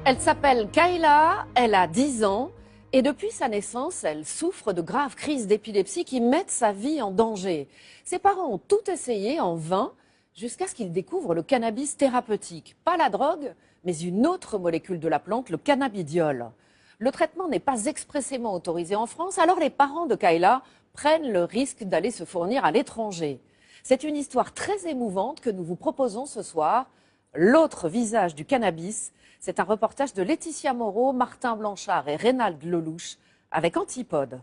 Elle s'appelle Kayla, elle a 10 ans et depuis sa naissance, elle souffre de graves crises d'épilepsie qui mettent sa vie en danger. Ses parents ont tout essayé en vain jusqu'à ce qu'ils découvrent le cannabis thérapeutique. Pas la drogue, mais une autre molécule de la plante, le cannabidiol. Le traitement n'est pas expressément autorisé en France, alors les parents de Kayla prennent le risque d'aller se fournir à l'étranger. C'est une histoire très émouvante que nous vous proposons ce soir. L'autre visage du cannabis, c'est un reportage de Laetitia Moreau, Martin Blanchard et Reynald Lelouch avec Antipode.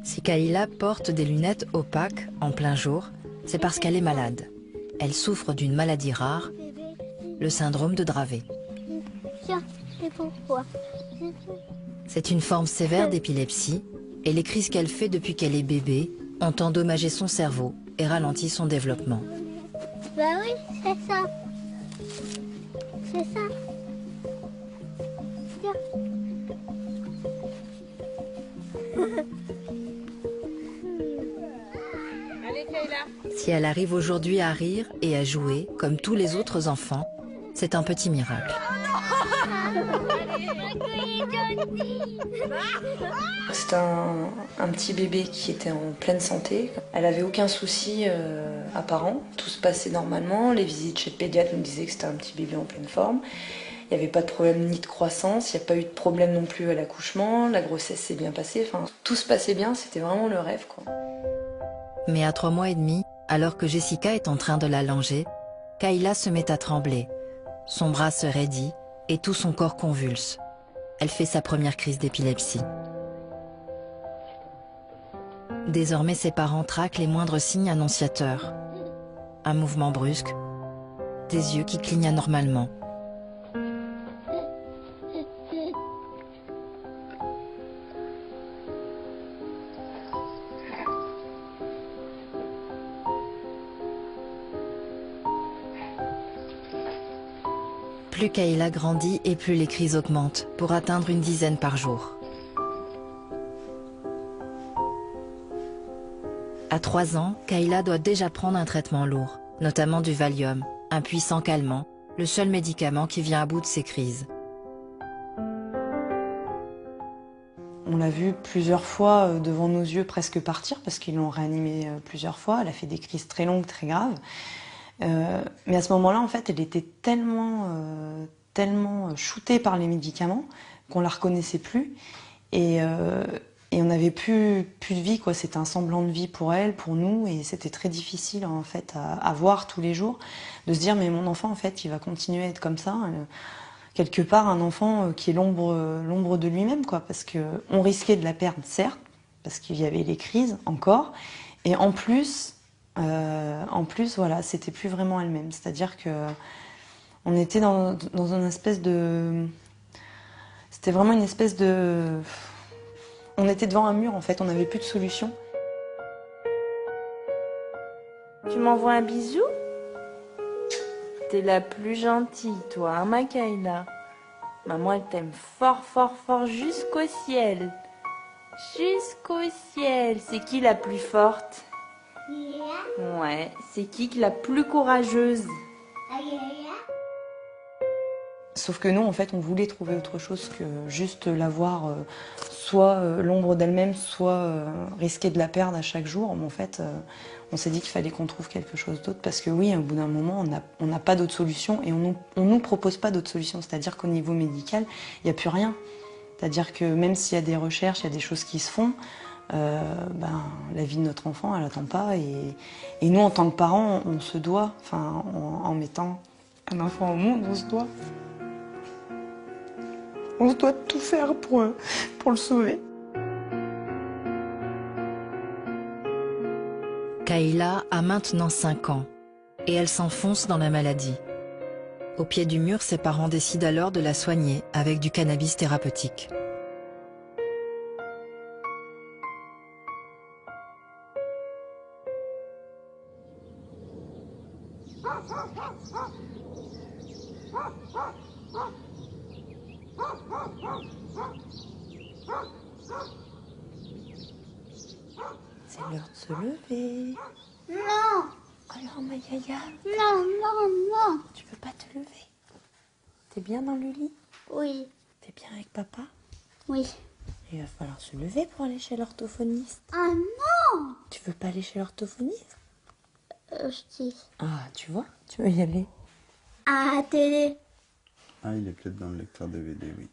Si Kayla porte des lunettes opaques en plein jour, c'est parce qu'elle est malade. Elle souffre d'une maladie rare, le syndrome de Dravet. C'est une forme sévère d'épilepsie et les crises qu'elle fait depuis qu'elle est bébé ont endommagé son cerveau et ralenti son développement. Bah oui, c'est ça. C'est ça. Tiens. Allez Kayla. Si elle arrive aujourd'hui à rire et à jouer comme tous les autres enfants, c'est un petit miracle. C'était un petit bébé qui était en pleine santé. Elle avait aucun souci apparent. Tout se passait normalement. Les visites chez le pédiatre nous disaient que c'était un petit bébé en pleine forme. Il n'y avait pas de problème ni de croissance. Il n'y a pas eu de problème non plus à l'accouchement. La grossesse s'est bien passée. Enfin, tout se passait bien. C'était vraiment le rêve, quoi. Mais à 3 mois et demi, alors que Jessica est en train de l'allonger, Kayla se met à trembler. Son bras se raidit et tout son corps convulse. Elle fait sa première crise d'épilepsie. Désormais, ses parents traquent les moindres signes annonciateurs. Un mouvement brusque, des yeux qui clignent anormalement. Plus Kayla grandit et plus les crises augmentent, pour atteindre une dizaine par jour. À 3 ans, Kayla doit déjà prendre un traitement lourd, notamment du Valium, un puissant calmant, le seul médicament qui vient à bout de ses crises. On l'a vue plusieurs fois devant nos yeux presque partir parce qu'ils l'ont réanimée plusieurs fois. Elle a fait des crises très longues, très graves. Mais à ce moment-là, en fait, elle était tellement shootée par les médicaments qu'on la reconnaissait plus. Et on n'avait plus de vie, quoi. C'était un semblant de vie pour elle, pour nous, et c'était très difficile en fait à voir tous les jours, de se dire mais mon enfant en fait il va continuer à être comme ça, quelque part un enfant qui est l'ombre de lui-même, quoi, parce que on risquait de la perdre, certes, parce qu'il y avait les crises encore, et en plus voilà, c'était plus vraiment elle-même, c'est-à-dire que on était dans une espèce de, c'était vraiment une espèce de, on était devant un mur en fait, on n'avait plus de solution. Tu m'envoies un bisou? T'es la plus gentille, toi, hein, ma Kayla? Maman, elle t'aime fort, fort, fort jusqu'au ciel. Jusqu'au ciel. C'est qui la plus forte? Ouais, c'est qui la plus courageuse? Sauf que nous, en fait, on voulait trouver autre chose que juste la voir soit l'ombre d'elle-même, soit risquer de la perdre à chaque jour. Mais en fait, on s'est dit qu'il fallait qu'on trouve quelque chose d'autre parce que oui, au bout d'un moment, on n'a pas d'autre solution et on nous propose pas d'autre solution. C'est-à-dire qu'au niveau médical, il n'y a plus rien. C'est-à-dire que même s'il y a des recherches, il y a des choses qui se font, la vie de notre enfant, elle n'attend pas. Et nous, en tant que parents, on se doit, enfin, en mettant un enfant au monde, on se doit tout faire pour le sauver. Kayla a maintenant 5 ans et elle s'enfonce dans la maladie. Au pied du mur, ses parents décident alors de la soigner avec du cannabis thérapeutique. C'est l'heure de se lever. Non. Ah Alors, ma yaya, Non, non, non. tu peux pas te lever? T'es bien dans le lit? Oui, T'es bien avec papa? oui. Il va falloir se lever pour aller chez l'orthophoniste. Ah non. Tu veux pas aller chez l'orthophoniste? Si. Ah, tu vois, tu veux y aller. À la télé. Ah, il est peut-être dans le lecteur DVD, oui.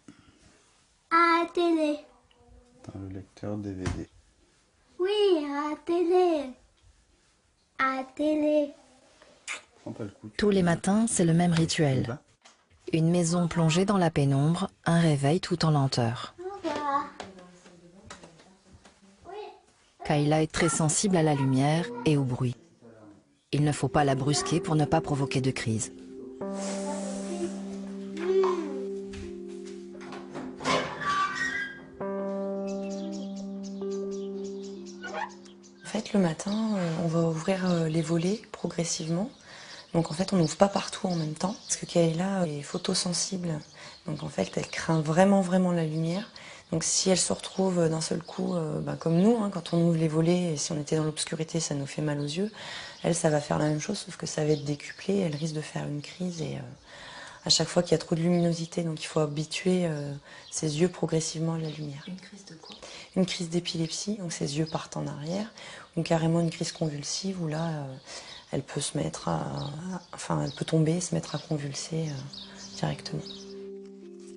À la télé. Dans le lecteur DVD. Oui, à la télé. À la télé. Prends pas le coup. Tous les matins, c'est le même rituel. Une maison plongée dans la pénombre, un réveil tout en lenteur. Au revoir. Kayla est très sensible à la lumière et au bruit. Il ne faut pas la brusquer pour ne pas provoquer de crise. En fait, le matin, on va ouvrir les volets progressivement. Donc en fait, on n'ouvre pas partout en même temps, parce que Kayla est photosensible. Donc en fait, elle craint vraiment la lumière. Donc si elle se retrouve d'un seul coup, comme nous, hein, quand on ouvre les volets, et si on était dans l'obscurité, ça nous fait mal aux yeux. Elle, ça va faire la même chose, sauf que ça va être décuplé. Elle risque de faire une crise et à chaque fois qu'il y a trop de luminosité, donc il faut habituer ses yeux progressivement à la lumière. Une crise de quoi? Une crise d'épilepsie, donc ses yeux partent en arrière, ou carrément une crise convulsive où là, elle peut se mettre elle peut tomber, se mettre à convulser directement.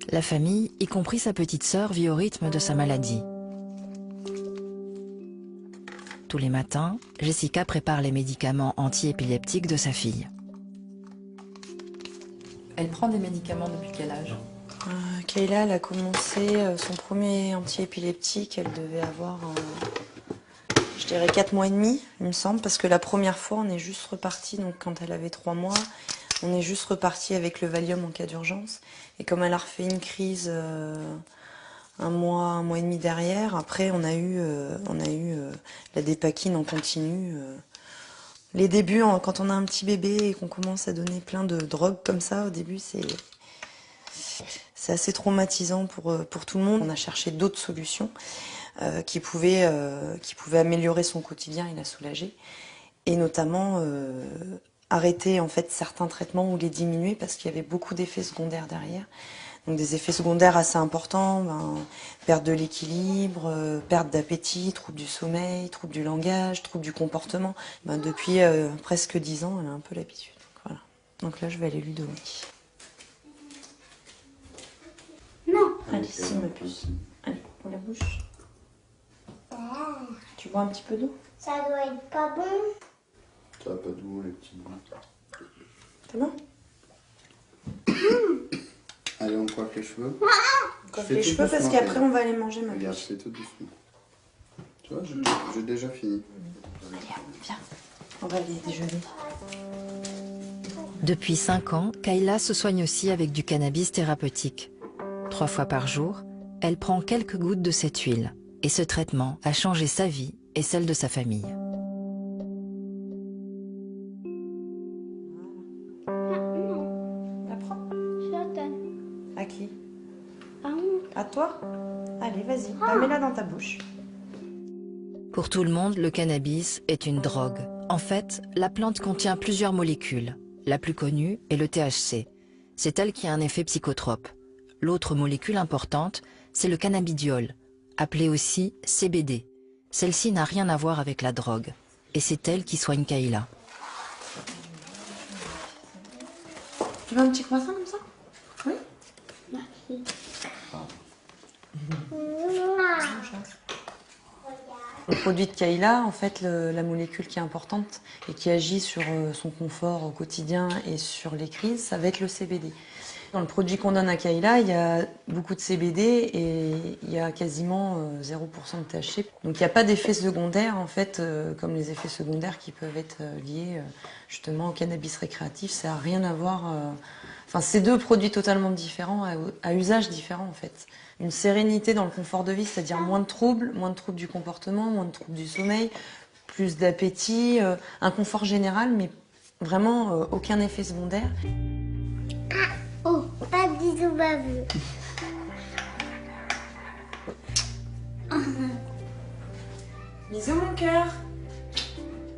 La famille, y compris sa petite sœur, vit au rythme de sa maladie. Tous les matins, Jessica prépare les médicaments antiépileptiques de sa fille. Elle prend des médicaments depuis quel âge? Kayla, elle a commencé son premier antiépileptique, elle devait avoir, je dirais 4 mois et demi, il me semble, parce que la première fois, on est juste reparti, donc quand elle avait 3 mois, on est juste reparti avec le Valium en cas d'urgence. Et comme elle a refait une crise un mois et demi derrière, après on a eu la dépakine en continu. Les débuts, quand on a un petit bébé et qu'on commence à donner plein de drogues comme ça, au début c'est assez traumatisant pour tout le monde. On a cherché d'autres solutions qui pouvaient améliorer son quotidien et la soulager. Et notamment arrêter en fait certains traitements ou les diminuer parce qu'il y avait beaucoup d'effets secondaires derrière. Donc des effets secondaires assez importants, perte de l'équilibre, perte d'appétit, trouble du sommeil, trouble du langage, trouble du comportement. Depuis presque 10 ans, elle a un peu l'habitude. Voilà. Donc là, je vais aller lui donner. Non. Allez, si ma puce. Allez, on la bouche. Tu bois un petit peu d'eau? Ça doit être pas bon. Ça va pas d'où, les petits bouts. C'est bon? Allez, on coiffe les cheveux. Coiffe Fais les tout cheveux parce doucement, qu'après, Kayla. on va aller manger ma Regarde, puce. fais tout doucement. Tu vois, j'ai déjà fini. Viens, on va aller déjeuner. Depuis 5 ans, Kayla se soigne aussi avec du cannabis thérapeutique. 3 fois par jour, elle prend quelques gouttes de cette huile. Et ce traitement a changé sa vie et celle de sa famille. La prends? Je donne. À qui? Ah, À toi? Allez, vas-y, mets-la dans ta bouche. Pour tout le monde, le cannabis est une drogue. En fait, la plante contient plusieurs molécules. La plus connue est le THC. C'est elle qui a un effet psychotrope. L'autre molécule importante, c'est le cannabidiol, appelé aussi CBD. Celle-ci n'a rien à voir avec la drogue. Et c'est elle qui soigne Kayla. Tu veux un petit croissant comme ça? Oui? merci. Le produit de Kayla, en fait, la molécule qui est importante et qui agit sur son confort au quotidien et sur les crises, ça va être le CBD. Dans le produit qu'on donne à Kayla, il y a beaucoup de CBD et il y a quasiment 0% de THC. Donc il n'y a pas d'effets secondaires, en fait, comme les effets secondaires qui peuvent être liés justement au cannabis récréatif. Ça n'a rien à voir... Enfin, c'est deux produits totalement différents, à usage différent, en fait. Une sérénité dans le confort de vie, c'est-à-dire moins de troubles du comportement, moins de troubles du sommeil, plus d'appétit, un confort général, mais vraiment aucun effet secondaire. Oh, pas de bisous baveux. Bisous mon cœur.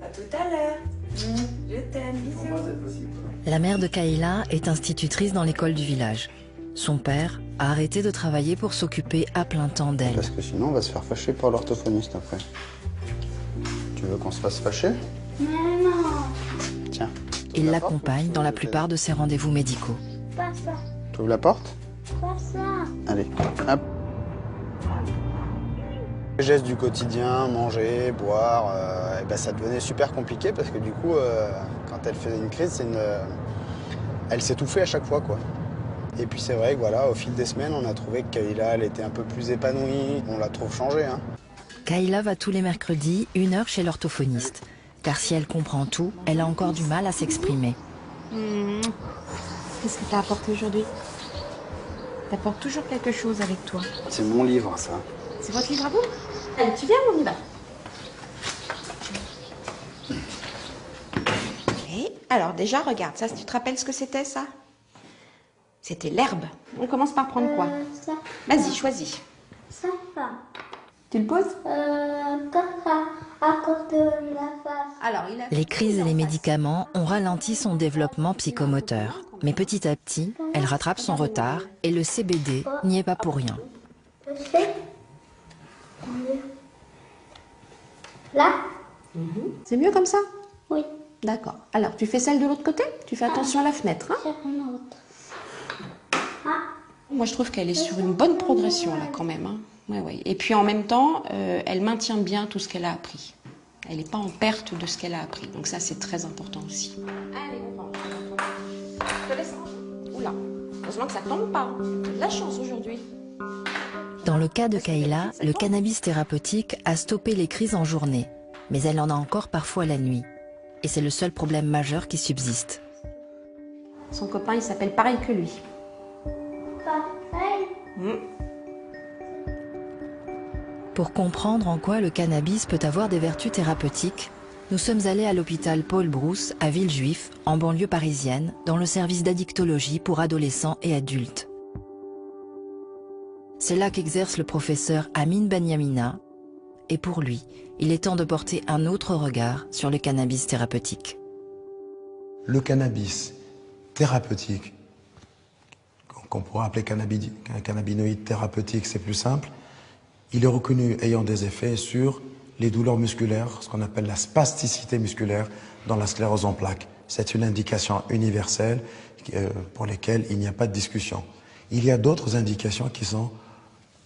À tout à l'heure. Je t'aime, bisous. La mère de Kayla est institutrice dans l'école du village. Son père a arrêté de travailler pour s'occuper à plein temps d'elle. Parce que sinon, on va se faire fâcher par l'orthophoniste après. Tu veux qu'on se fasse fâcher? Mais non, Tiens. Il l'accompagne dans la plupart de ses rendez-vous médicaux. pas ça, Tu ouvres la porte? pas ça. Allez, hop. Les gestes du quotidien, manger, boire, ça devenait super compliqué parce que du coup, quand elle faisait une crise, elle s'étouffait à chaque fois, quoi. Et puis c'est vrai que voilà, au fil des semaines, on a trouvé que Kayla, elle était un peu plus épanouie. On la trouve changée, hein. Kayla va tous les mercredis 1 heure chez l'orthophoniste. Car si elle comprend tout, elle a encore du mal à s'exprimer. Qu'est-ce que t'as apporté aujourd'hui? T'apportes toujours quelque chose avec toi. C'est mon livre, ça. C'est votre livre à vous? Allez, tu viens, on y va. Et alors déjà, regarde, ça, tu te rappelles ce que c'était, ça? C'était l'herbe. On commence par prendre quoi? Ça, Vas-y, choisis. ça va. Tu le poses? Caca, à cause de la face. Alors, il a... Les crises et les médicaments ont ralenti son développement psychomoteur. Mais petit à petit, elle rattrape son retard et le CBD n'y est pas pour rien. Je sais. Là? C'est mieux comme ça? Oui, D'accord. Alors, tu fais celle de l'autre côté? Tu fais attention à la fenêtre, hein? c'est une autre. Moi, je trouve qu'elle est sur une bonne progression, là, quand même. Hein. Ouais, ouais. Et puis, en même temps, elle maintient bien tout ce qu'elle a appris. Elle n'est pas en perte de ce qu'elle a appris. Donc ça, c'est très important aussi. Allez, on range. Je te laisse ranger. Oula, heureusement que ça tombe pas. T'as de la chance aujourd'hui. Dans le cas de Kayla, le cannabis thérapeutique a stoppé les crises en journée. Mais elle en a encore parfois la nuit. Et c'est le seul problème majeur qui subsiste. Son copain, il s'appelle pareil que lui. Pareil. Pour comprendre en quoi le cannabis peut avoir des vertus thérapeutiques, nous sommes allés à l'hôpital Paul Brousse à Villejuif, en banlieue parisienne, dans le service d'addictologie pour adolescents et adultes. C'est là qu'exerce le professeur Amine Banyamina, et pour lui, il est temps de porter un autre regard sur le cannabis thérapeutique. Le cannabis thérapeutique, qu'on pourrait appeler cannabinoïde thérapeutique, c'est plus simple, il est reconnu ayant des effets sur les douleurs musculaires, ce qu'on appelle la spasticité musculaire dans la sclérose en plaques. C'est une indication universelle pour lesquelles il n'y a pas de discussion. Il y a d'autres indications qui sont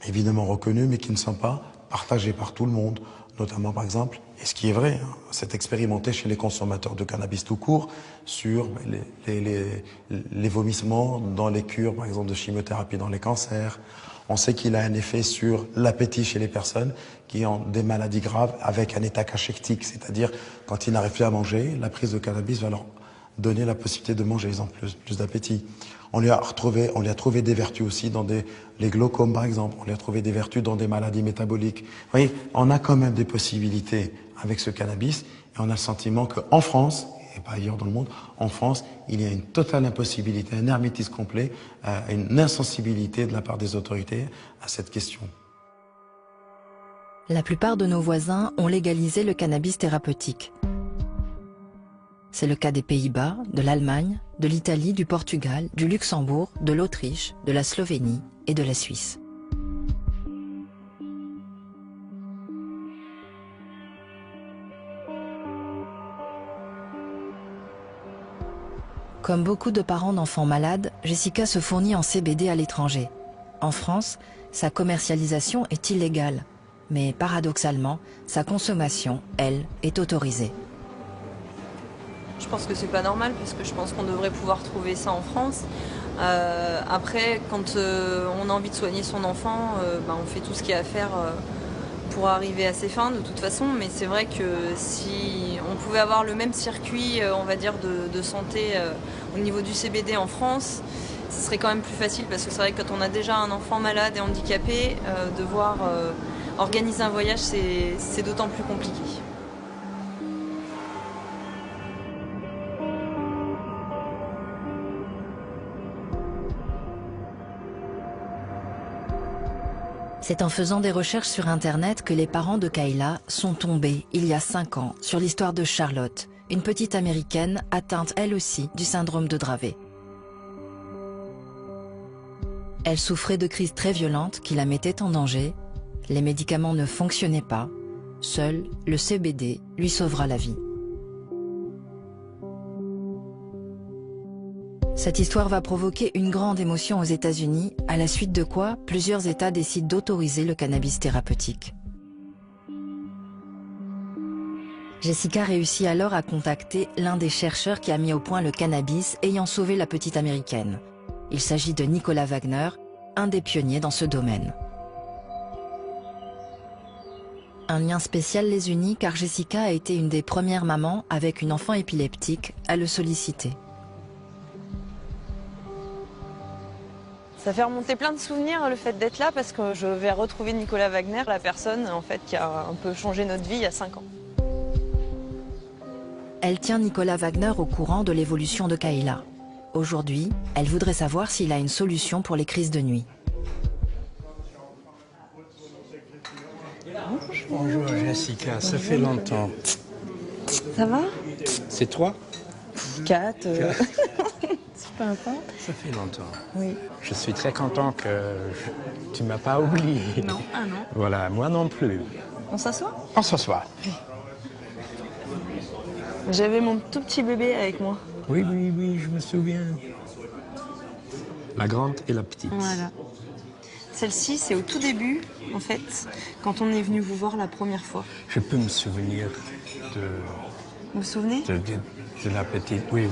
évidemment reconnues, mais qui ne sont pas partagées par tout le monde, notamment par exemple, et ce qui est vrai, hein, c'est expérimenté chez les consommateurs de cannabis tout court, sur les vomissements dans les cures, par exemple de chimiothérapie dans les cancers. On sait qu'il a un effet sur l'appétit chez les personnes qui ont des maladies graves avec un état cachectique, c'est-à-dire quand ils n'arrivent plus à manger, la prise de cannabis va leur donner la possibilité de manger, ils ont plus d'appétit. On lui a trouvé des vertus aussi dans les glaucomes par exemple, on lui a trouvé des vertus dans des maladies métaboliques. Vous voyez, on a quand même des possibilités avec ce cannabis et on a le sentiment qu'en France, et pas ailleurs dans le monde, en France, il y a une totale impossibilité, un hermétisme complet, une insensibilité de la part des autorités à cette question. La plupart de nos voisins ont légalisé le cannabis thérapeutique. C'est le cas des Pays-Bas, de l'Allemagne, de l'Italie, du Portugal, du Luxembourg, de l'Autriche, de la Slovénie et de la Suisse. Comme beaucoup de parents d'enfants malades, Jessica se fournit en CBD à l'étranger. En France, sa commercialisation est illégale. Mais paradoxalement, sa consommation, elle, est autorisée. Je pense que c'est pas normal parce que je pense qu'on devrait pouvoir trouver ça en France. Après, quand on a envie de soigner son enfant, on fait tout ce qu'il y a à faire pour arriver à ses fins de toute façon. Mais c'est vrai que si on pouvait avoir le même circuit, on va dire, de santé au niveau du CBD en France, ce serait quand même plus facile parce que c'est vrai que quand on a déjà un enfant malade et handicapé, devoir organiser un voyage, c'est d'autant plus compliqué. C'est en faisant des recherches sur Internet que les parents de Kayla sont tombés, il y a 5 ans, sur l'histoire de Charlotte, une petite américaine atteinte elle aussi du syndrome de Dravet. Elle souffrait de crises très violentes qui la mettaient en danger. Les médicaments ne fonctionnaient pas. Seul le CBD lui sauvera la vie. Cette histoire va provoquer une grande émotion aux États-Unis, à la suite de quoi plusieurs États décident d'autoriser le cannabis thérapeutique. Jessica réussit alors à contacter l'un des chercheurs qui a mis au point le cannabis ayant sauvé la petite américaine. Il s'agit de Nicolas Wagner, un des pionniers dans ce domaine. Un lien spécial les unit car Jessica a été une des premières mamans avec une enfant épileptique à le solliciter. Ça fait remonter plein de souvenirs le fait d'être là parce que je vais retrouver Nicolas Wagner, la personne en fait qui a un peu changé notre vie il y a 5 ans. Elle tient Nicolas Wagner au courant de l'évolution de Kayla. Aujourd'hui, elle voudrait savoir s'il a une solution pour les crises de nuit. Bonjour Jessica, ça fait longtemps. Ça va? C'est toi? 4. Peu importe. Ça fait longtemps. Oui. Je suis très content que tu ne m'as pas oublié. Non, ah non. Voilà, moi non plus. On s'assoit? On s'assoit. J'avais mon tout petit bébé avec moi. Oui, je me souviens. La grande et la petite. Voilà. Celle-ci, c'est au tout début, en fait, quand on est venu vous voir la première fois. Je peux me souvenir de... Vous vous souvenez? De la petite. Oui.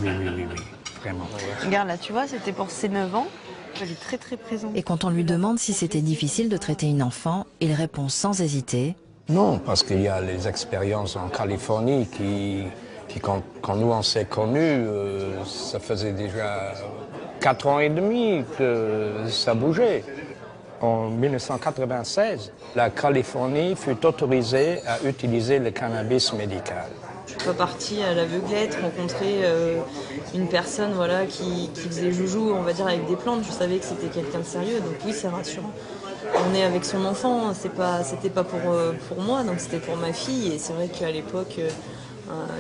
Vraiment. Regarde là, tu vois, c'était pour ses 9 ans. Elle est très très présente. Et quand on lui demande si c'était difficile de traiter une enfant, il répond sans hésiter. Non, parce qu'il y a les expériences en Californie qui quand nous on s'est connus, ça faisait déjà 4 ans et demi que ça bougeait. En 1996, la Californie fut autorisée à utiliser le cannabis médical. Je suis pas partie à l'aveuglette rencontrer une personne voilà, qui faisait joujou, on va dire, avec des plantes. Je savais que c'était quelqu'un de sérieux, donc oui, c'est rassurant. On est avec son enfant, c'était pas pour moi, donc c'était pour ma fille. Et c'est vrai qu'à l'époque,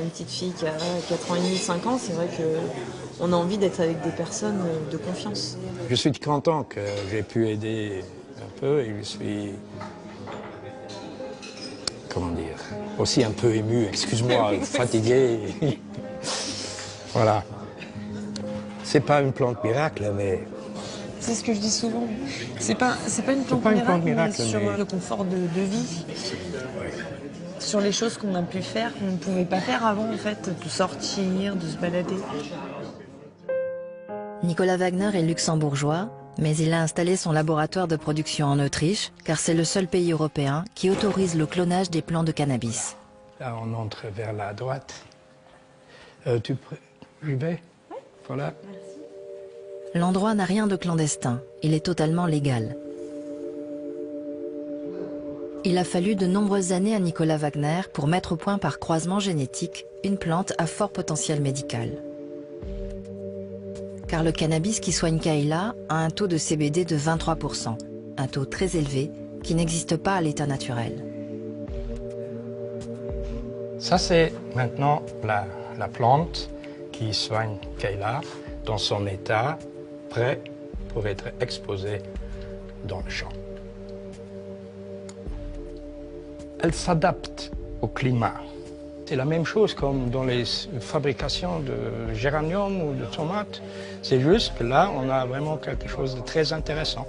une petite fille qui a 4 ans et demi, 5 ans, c'est vrai qu'on a envie d'être avec des personnes de confiance. Je suis content que j'ai pu aider un peu et je suis... Comment dire, aussi un peu ému, excuse-moi, fatigué. Voilà. C'est pas une plante miracle, mais... C'est ce que je dis souvent. C'est pas une plante miracle, mais sur le confort de vie. Sur les choses qu'on a pu faire, qu'on ne pouvait pas faire avant, en fait, de sortir, de se balader. Nicolas Wagner est luxembourgeois, mais il a installé son laboratoire de production en Autriche, car c'est le seul pays européen qui autorise le clonage des plants de cannabis. Là, on entre vers la droite. J'y vais? Oui. Voilà. L'endroit n'a rien de clandestin, il est totalement légal. Il a fallu de nombreuses années à Nicolas Wagner pour mettre au point par croisement génétique une plante à fort potentiel médical. Car le cannabis qui soigne Kayla a un taux de CBD de 23%, un taux très élevé qui n'existe pas à l'état naturel. Ça, c'est maintenant la plante qui soigne Kayla dans son état prêt pour être exposée dans le champ. Elle s'adapte au climat. C'est la même chose comme dans les fabrications de géranium ou de tomates. C'est juste que là, on a vraiment quelque chose de très intéressant.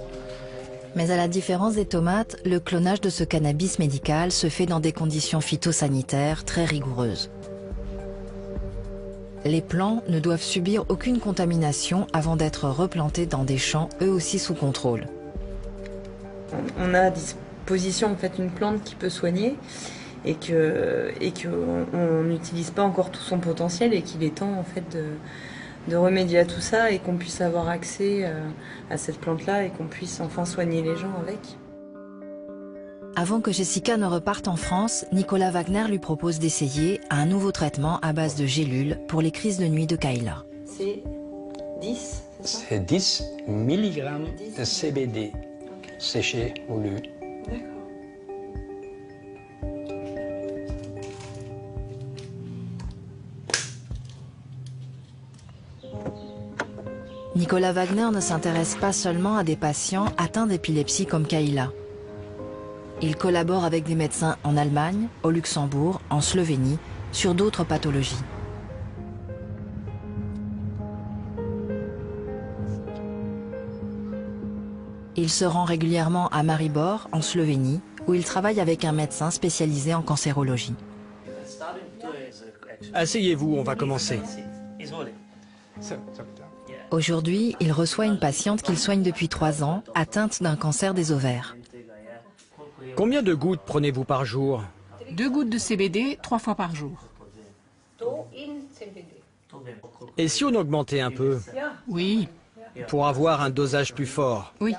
Mais à la différence des tomates, le clonage de ce cannabis médical se fait dans des conditions phytosanitaires très rigoureuses. Les plants ne doivent subir aucune contamination avant d'être replantés dans des champs eux aussi sous contrôle. On a à disposition en fait une plante qui peut soigner et qu'on n'utilise pas encore tout son potentiel et qu'il est temps en fait de remédier à tout ça et qu'on puisse avoir accès à cette plante-là et qu'on puisse enfin soigner les gens avec. Avant que Jessica ne reparte en France, Nicolas Wagner lui propose d'essayer un nouveau traitement à base de gélules pour les crises de nuit de Kayla. C'est 10, c'est ça? C'est 10 mg de CBD séché au lu. D'accord. Nicolas Wagner ne s'intéresse pas seulement à des patients atteints d'épilepsie comme Kayla. Il collabore avec des médecins en Allemagne, au Luxembourg, en Slovénie, sur d'autres pathologies. Il se rend régulièrement à Maribor, en Slovénie, où il travaille avec un médecin spécialisé en cancérologie. Asseyez-vous, on va commencer. Aujourd'hui, il reçoit une patiente qu'il soigne depuis 3 ans, atteinte d'un cancer des ovaires. Combien de gouttes prenez-vous par jour? 2 gouttes de CBD 3 fois par jour. Et si on augmentait un peu? Oui. Pour avoir un dosage plus fort? Oui.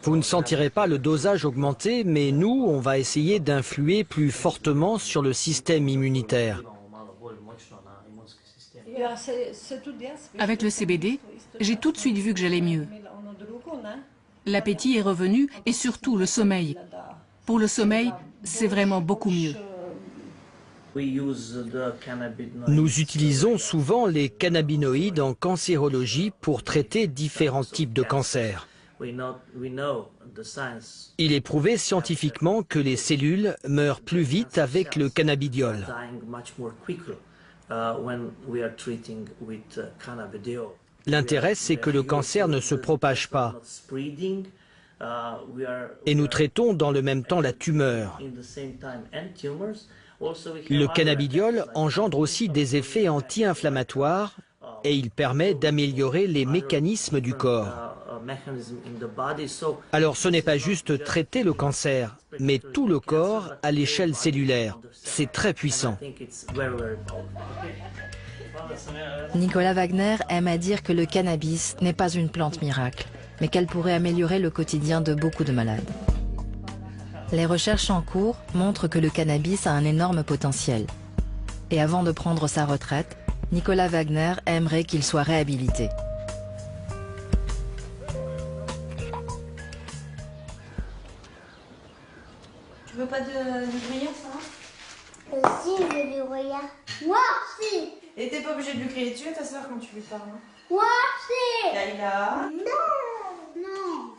Vous ne sentirez pas le dosage augmenter, mais nous, on va essayer d'influer plus fortement sur le système immunitaire. Avec le CBD, j'ai tout de suite vu que j'allais mieux. L'appétit est revenu et surtout le sommeil. Pour le sommeil, c'est vraiment beaucoup mieux. Nous utilisons souvent les cannabinoïdes en cancérologie pour traiter différents types de cancers. Il est prouvé scientifiquement que les cellules meurent plus vite avec le cannabidiol. L'intérêt, c'est que le cancer ne se propage pas. Et nous traitons dans le même temps la tumeur. Le cannabidiol engendre aussi des effets anti-inflammatoires et il permet d'améliorer les mécanismes du corps. Alors ce n'est pas juste traiter le cancer, mais tout le corps à l'échelle cellulaire. C'est très puissant. Nicolas Wagner aime à dire que le cannabis n'est pas une plante miracle, mais qu'elle pourrait améliorer le quotidien de beaucoup de malades. Les recherches en cours montrent que le cannabis a un énorme potentiel. Et avant de prendre sa retraite, Nicolas Wagner aimerait qu'il soit réhabilité. Tu veux pas de gruyère, ça Si, je veux du gruyère. Moi aussi. Et t'es pas obligé de lui crier dessus à ta soeur quand tu lui parles. Moi aussi. Kayla. Non.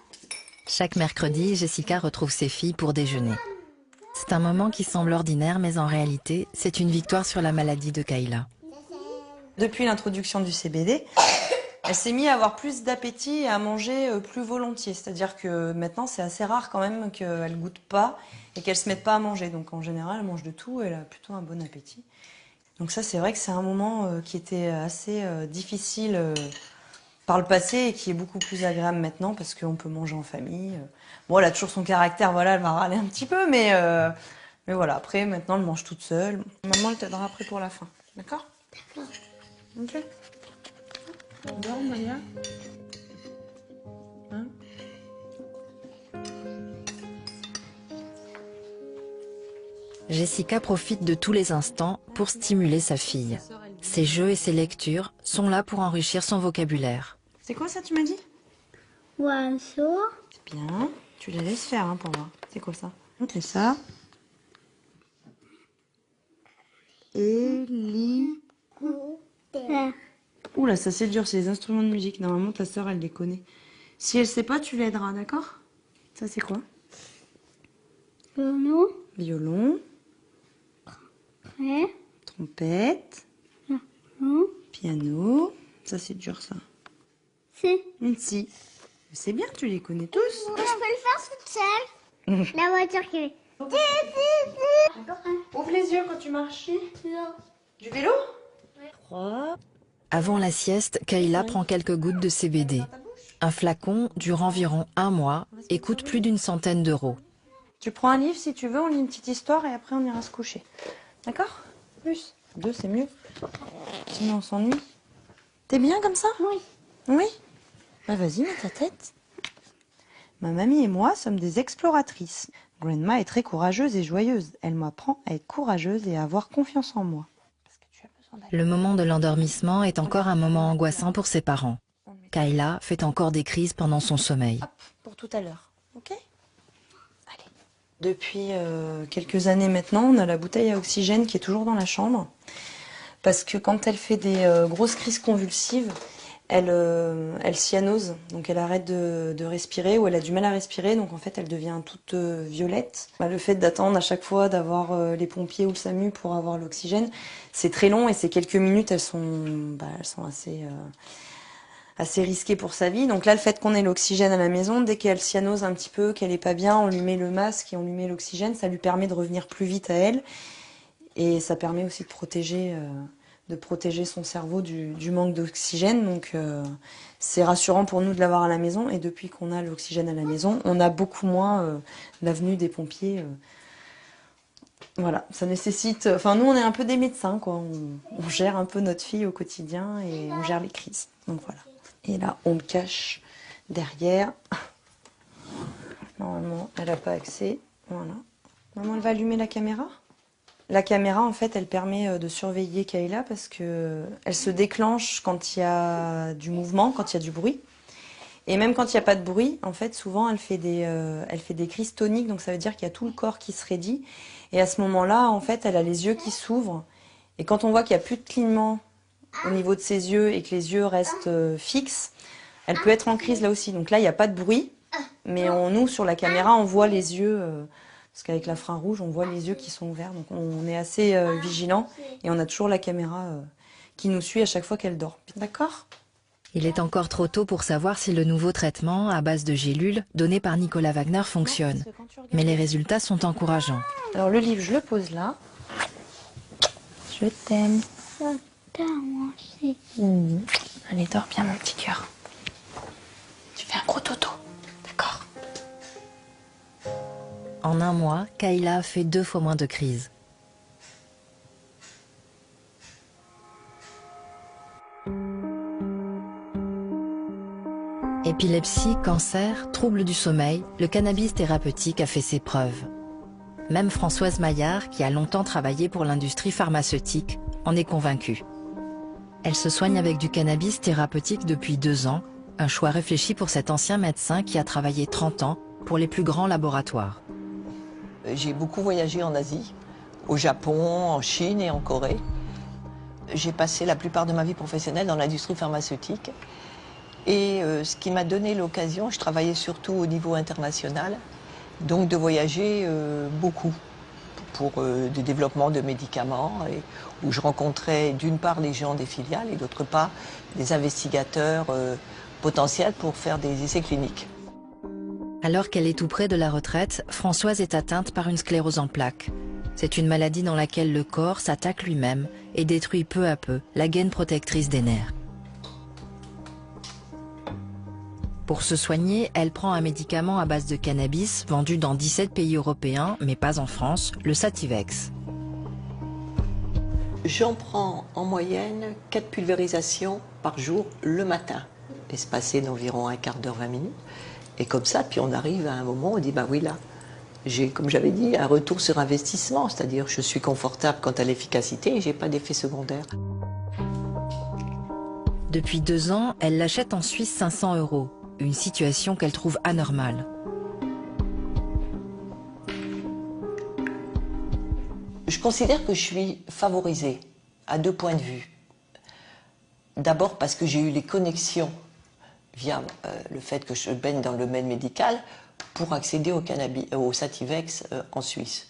Chaque mercredi, Jessica retrouve ses filles pour déjeuner. C'est un moment qui semble ordinaire, mais en réalité, c'est une victoire sur la maladie de Kayla. Depuis l'introduction du CBD, elle s'est mise à avoir plus d'appétit et à manger plus volontiers. C'est-à-dire que maintenant, c'est assez rare quand même qu'elle goûte pas et qu'elle se mette pas à manger. Donc en général, elle mange de tout et elle a plutôt un bon appétit. Donc ça, c'est vrai que c'est un moment qui était assez difficile par le passé et qui est beaucoup plus agréable maintenant parce qu'on peut manger en famille. Bon, elle a toujours son caractère, voilà, elle va râler un petit peu, mais voilà, après, maintenant, elle mange toute seule. Maman, elle t'aidera après pour la fin, d'accord? D'accord. Ok. Dors, Maria. Hein? Jessica profite de tous les instants pour stimuler sa fille. Ses jeux et ses lectures sont là pour enrichir son vocabulaire. C'est quoi ça, tu m'as dit? Oiseau. C'est bien. Tu les laisses faire hein, pour moi. C'est quoi ça? C'est ça. Hélicoptère. Oula, ça c'est dur, c'est les instruments de musique. Normalement, ta sœur, elle les connaît. Si elle sait pas, tu l'aideras, d'accord? Ça, c'est quoi? Violon. Violon. Prêt. Trompette. Non. Piano. Ça, c'est dur, ça. Si. Si. C'est bien, tu les connais tous. Je peux le faire toute seule. La voiture qui est... Ouvre les yeux quand tu marches. Du vélo? Avant la sieste, Kayla prend quelques gouttes de CBD. Un flacon dure environ 1 mois et coûte plus d'1 centaine d'euros. Tu prends un livre si tu veux, on lit une petite histoire et après on ira se coucher. D'accord? Plus. 2, c'est mieux. Sinon on s'ennuie. T'es bien comme ça? Oui. Oui? Bah vas-y, mets ta tête. Ma mamie et moi sommes des exploratrices. Grandma est très courageuse et joyeuse. Elle m'apprend à être courageuse et à avoir confiance en moi. Le moment de l'endormissement est encore un moment angoissant pour ses parents. Kayla fait encore des crises pendant son sommeil. Hop, pour tout à l'heure, ok? Allez. Depuis quelques années maintenant, on a la bouteille à oxygène qui est toujours dans la chambre. Parce que quand elle fait des grosses crises convulsives, elle cyanose, donc elle arrête de respirer ou elle a du mal à respirer, donc en fait elle devient toute violette. Le fait d'attendre à chaque fois d'avoir les pompiers ou le SAMU pour avoir l'oxygène, c'est très long et ces quelques minutes elles sont assez risquées pour sa vie. Donc là le fait qu'on ait l'oxygène à la maison, dès qu'elle cyanose un petit peu, qu'elle est pas bien, on lui met le masque et on lui met l'oxygène, ça lui permet de revenir plus vite à elle et ça permet aussi de protéger son cerveau du manque d'oxygène. Donc c'est rassurant pour nous de l'avoir à la maison. Et depuis qu'on a l'oxygène à la maison, on a beaucoup moins la venue des pompiers. Voilà, ça nécessite... Enfin, nous, on est un peu des médecins, quoi. On gère un peu notre fille au quotidien et on gère les crises. Donc voilà. Et là, on le cache derrière. Normalement, elle n'a pas accès. Voilà. Maman, elle va allumer la caméra ? La caméra, en fait, elle permet de surveiller Kayla parce que elle se déclenche quand il y a du mouvement, quand il y a du bruit. Et même quand il n'y a pas de bruit, en fait, souvent, elle fait des crises toniques. Donc, ça veut dire qu'il y a tout le corps qui se raidit. Et à ce moment-là, en fait, elle a les yeux qui s'ouvrent. Et quand on voit qu'il n'y a plus de clignement au niveau de ses yeux et que les yeux restent fixes, elle peut être en crise là aussi. Donc là, il n'y a pas de bruit. Mais nous, sur la caméra, on voit les yeux... Parce qu'avec l'infrarouge, on voit les yeux qui sont ouverts. Donc on est assez vigilant et on a toujours la caméra qui nous suit à chaque fois qu'elle dort. D'accord ? Il est encore trop tôt pour savoir si le nouveau traitement à base de gélules donné par Nicolas Wagner fonctionne. Mais les résultats sont encourageants. Alors le livre, je le pose là. Je t'aime. Je t'aime aussi. Allez, dors bien mon petit cœur. Tu fais un gros toto. D'accord ? En un mois, Kayla a fait 2 fois moins de crises. Épilepsie, cancer, troubles du sommeil, le cannabis thérapeutique a fait ses preuves. Même Françoise Maillard, qui a longtemps travaillé pour l'industrie pharmaceutique, en est convaincue. Elle se soigne avec du cannabis thérapeutique depuis 2 ans, un choix réfléchi pour cet ancien médecin qui a travaillé 30 ans pour les plus grands laboratoires. J'ai beaucoup voyagé en Asie, au Japon, en Chine et en Corée. J'ai passé la plupart de ma vie professionnelle dans l'industrie pharmaceutique. Et ce qui m'a donné l'occasion, je travaillais surtout au niveau international, donc de voyager beaucoup pour du développement de médicaments, où je rencontrais d'une part les gens des filiales et d'autre part des investigateurs potentiels pour faire des essais cliniques. Alors qu'elle est tout près de la retraite, Françoise est atteinte par une sclérose en plaques. C'est une maladie dans laquelle le corps s'attaque lui-même et détruit peu à peu la gaine protectrice des nerfs. Pour se soigner, elle prend un médicament à base de cannabis vendu dans 17 pays européens, mais pas en France, le Sativex. J'en prends en moyenne 4 pulvérisations par jour le matin, espacées d'environ un quart d'heure, 20 minutes. Et comme ça, puis on arrive à un moment où on dit, bah oui, là, j'ai, comme j'avais dit, un retour sur investissement, c'est-à-dire je suis confortable quant à l'efficacité et j'ai pas d'effet secondaire. Depuis 2 ans, elle l'achète en Suisse 500 €, une situation qu'elle trouve anormale. Je considère que je suis favorisée à 2 points de vue. D'abord parce que j'ai eu les connexions via le fait que je baigne dans le domaine médical pour accéder au Sativex en Suisse.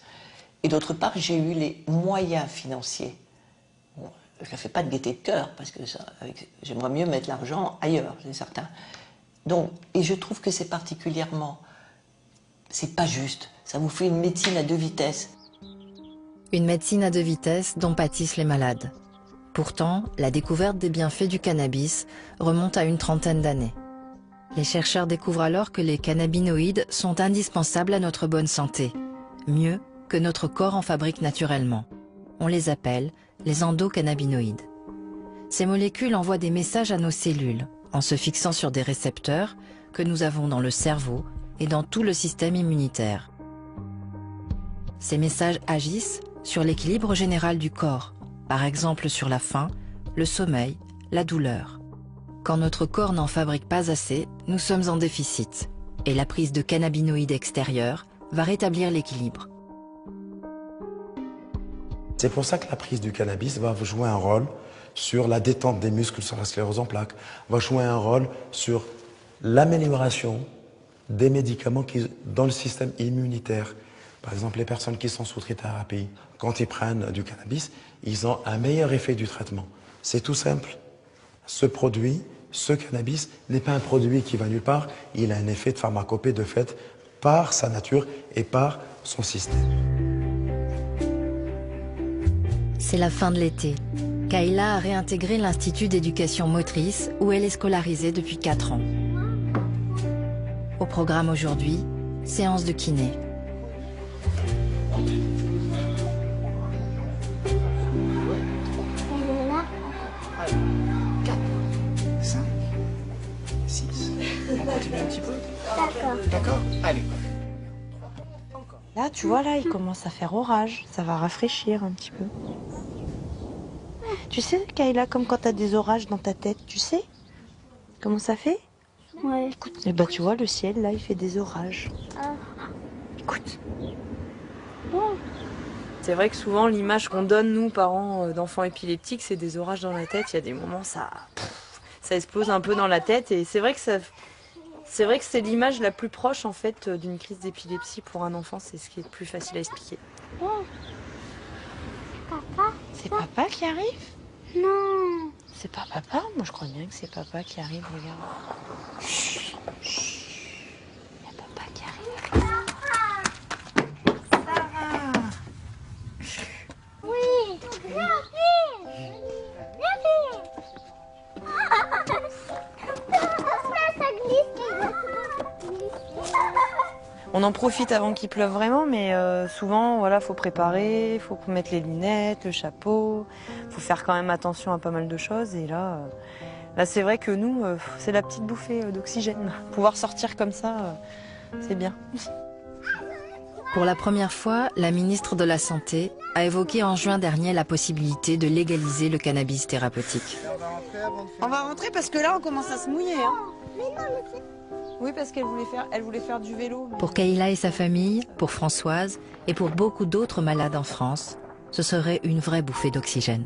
Et d'autre part, j'ai eu les moyens financiers. Bon, je ne fais pas de gaieté de cœur, parce que j'aimerais mieux mettre l'argent ailleurs, c'est certain. Donc, et je trouve que c'est particulièrement... C'est pas juste. Ça vous fait une médecine à 2 vitesses. Une médecine à 2 vitesses dont pâtissent les malades. Pourtant, la découverte des bienfaits du cannabis remonte à une trentaine d'années. Les chercheurs découvrent alors que les cannabinoïdes sont indispensables à notre bonne santé, mieux que notre corps en fabrique naturellement. On les appelle les endocannabinoïdes. Ces molécules envoient des messages à nos cellules en se fixant sur des récepteurs que nous avons dans le cerveau et dans tout le système immunitaire. Ces messages agissent sur l'équilibre général du corps, par exemple sur la faim, le sommeil, la douleur. Quand notre corps n'en fabrique pas assez, nous sommes en déficit, et la prise de cannabinoïdes extérieurs va rétablir l'équilibre. C'est pour ça que la prise du cannabis va jouer un rôle sur la détente des muscles sur la sclérose en plaques, va jouer un rôle sur l'amélioration des médicaments dans le système immunitaire. Par exemple, les personnes qui sont sous trithérapie, quand ils prennent du cannabis, ils ont un meilleur effet du traitement. C'est tout simple. Ce produit, ce cannabis, n'est pas un produit qui va nulle part. Il a un effet de pharmacopée de fait par sa nature et par son système. C'est la fin de l'été. Kayla a réintégré l'Institut d'éducation motrice où elle est scolarisée depuis 4 ans. Au programme aujourd'hui, séance de kiné. Elle est là. 4, 5, 6. On continue un petit peu? D'accord. D'accord? Allez. Là, tu vois, là, il commence à faire orage. Ça va rafraîchir un petit peu. Tu sais, Kayla, comme quand t'as des orages dans ta tête, tu sais comment ça fait? Ouais. Écoute, et bah, tu vois, le ciel, là, il fait des orages. Ah. Écoute. C'est vrai que souvent, l'image qu'on donne, nous, parents d'enfants épileptiques, c'est des orages dans la tête. Il y a des moments, ça explose un peu dans la tête. Et c'est vrai que c'est l'image la plus proche, en fait, d'une crise d'épilepsie pour un enfant. C'est ce qui est le plus facile à expliquer. Papa? C'est papa qui arrive? Non. C'est pas papa? Moi, je crois bien que c'est papa qui arrive, regarde. Chut, chut. Il y a papa qui arrive. Sarah! Oui. Viens vite. Ça glisse. On en profite avant qu'il pleuve vraiment, mais souvent, voilà, faut préparer, faut mettre les lunettes, le chapeau, faut faire quand même attention à pas mal de choses. Et là c'est vrai que nous, c'est la petite bouffée d'oxygène. Pouvoir sortir comme ça, c'est bien. Pour la première fois, la ministre de la Santé a évoqué en juin dernier la possibilité de légaliser le cannabis thérapeutique. On va rentrer parce que là, on commence à se mouiller. Hein. Oui, parce qu'elle voulait faire du vélo. Pour Kayla et sa famille, pour Françoise et pour beaucoup d'autres malades en France, ce serait une vraie bouffée d'oxygène.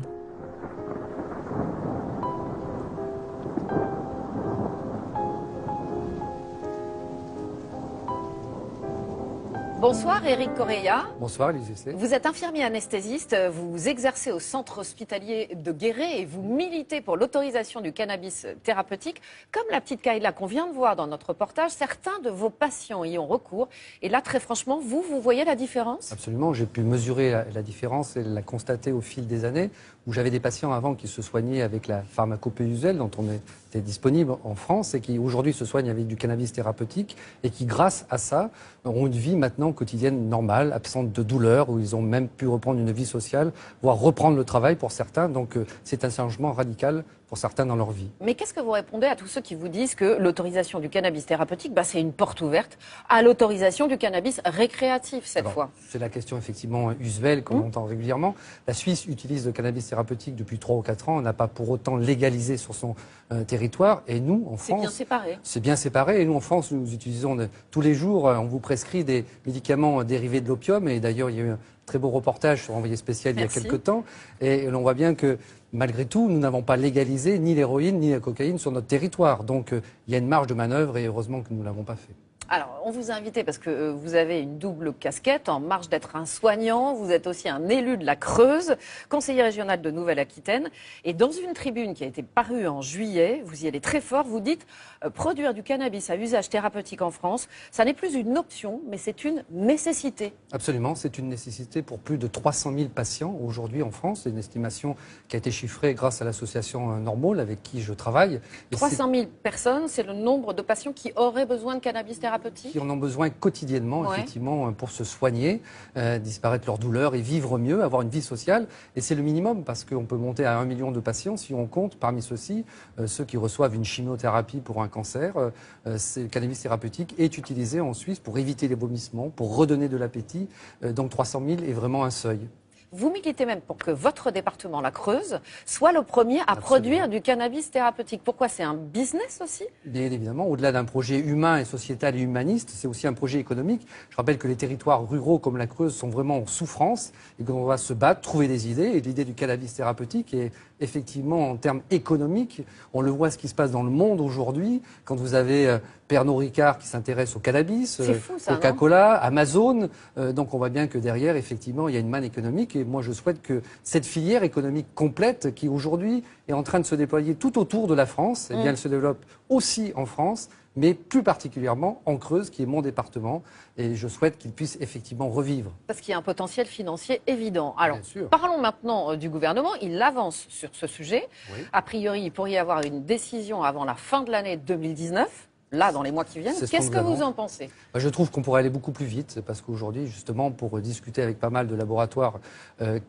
Bonsoir Éric Correia. Bonsoir Lise Essay. Vous êtes infirmier anesthésiste, vous exercez au centre hospitalier de Guéret et vous militez pour l'autorisation du cannabis thérapeutique. Comme la petite Kayla qu'on vient de voir dans notre reportage, certains de vos patients y ont recours. Et là, très franchement, vous voyez la différence? Absolument, j'ai pu mesurer la différence et la constater au fil des années, où j'avais des patients avant qui se soignaient avec la pharmacopée usuelle dont on était disponible en France et qui aujourd'hui se soignent avec du cannabis thérapeutique et qui, grâce à ça, ont une vie maintenant quotidienne normale, absente de douleur, où ils ont même pu reprendre une vie sociale, voire reprendre le travail pour certains. Donc c'est un changement radical pour certains dans leur vie. Mais qu'est-ce que vous répondez à tous ceux qui vous disent que l'autorisation du cannabis thérapeutique, c'est une porte ouverte à l'autorisation du cannabis récréatif cette fois? C'est la question effectivement usuelle qu'on entend régulièrement. La Suisse utilise le cannabis thérapeutique depuis 3 ou 4 ans, on n'a pas pour autant légalisé sur son territoire. Et nous, en France... C'est bien séparé. C'est bien séparé. Et nous, en France, nous utilisons tous les jours, on vous prescrit des médicaments dérivés de l'opium. Et d'ailleurs, il y a eu un très beau reportage sur Envoyé spécial il y a quelques temps. Et l'on voit bien que malgré tout, nous n'avons pas légalisé ni l'héroïne ni la cocaïne sur notre territoire. Donc il y a une marge de manœuvre et heureusement que nous ne l'avons pas fait. Alors, on vous a invité parce que vous avez une double casquette, en marge d'être un soignant, vous êtes aussi un élu de la Creuse, conseiller régional de Nouvelle-Aquitaine. Et dans une tribune qui a été parue en juillet, vous y allez très fort, vous dites produire du cannabis à usage thérapeutique en France, ça n'est plus une option, mais c'est une nécessité. Absolument, c'est une nécessité pour plus de 300 000 patients aujourd'hui en France. C'est une estimation qui a été chiffrée grâce à l'association Normol avec qui je travaille. 300 000 personnes, c'est le nombre de patients qui auraient besoin de cannabis thérapeutique? Qui en ont besoin quotidiennement, effectivement, pour se soigner, disparaître leur douleur et vivre mieux, avoir une vie sociale. Et c'est le minimum, parce qu'on peut monter à 1 million de patients si on compte parmi ceux-ci, ceux qui reçoivent une chimiothérapie pour un cancer. Le cannabis thérapeutique est utilisé en Suisse pour éviter les vomissements, pour redonner de l'appétit. Donc 300 000 est vraiment un seuil. Vous militez même pour que votre département, la Creuse, soit le premier à produire du cannabis thérapeutique. Pourquoi? C'est un business aussi? Bien évidemment, au-delà d'un projet humain et sociétal et humaniste, c'est aussi un projet économique. Je rappelle que les territoires ruraux comme la Creuse sont vraiment en souffrance et qu'on va se battre, trouver des idées. Et l'idée du cannabis thérapeutique est effectivement en termes économiques. On le voit ce qui se passe dans le monde aujourd'hui. Quand vous avez Pernod Ricard qui s'intéresse au cannabis, Coca-Cola, Amazon. Donc on voit bien que derrière, effectivement, il y a une manne économique. Et moi, je souhaite que cette filière économique complète, qui aujourd'hui est en train de se déployer tout autour de la France, eh bien, elle se développe aussi en France, mais plus particulièrement en Creuse, qui est mon département. Et je souhaite qu'il puisse effectivement revivre. Parce qu'il y a un potentiel financier évident. Alors, parlons maintenant du gouvernement. Il avance sur ce sujet. Oui. A priori, il pourrait y avoir une décision avant la fin de l'année 2019. Là, dans les mois qui viennent, qu'est-ce que vous en pensez? Je trouve qu'on pourrait aller beaucoup plus vite, parce qu'aujourd'hui, justement, pour discuter avec pas mal de laboratoires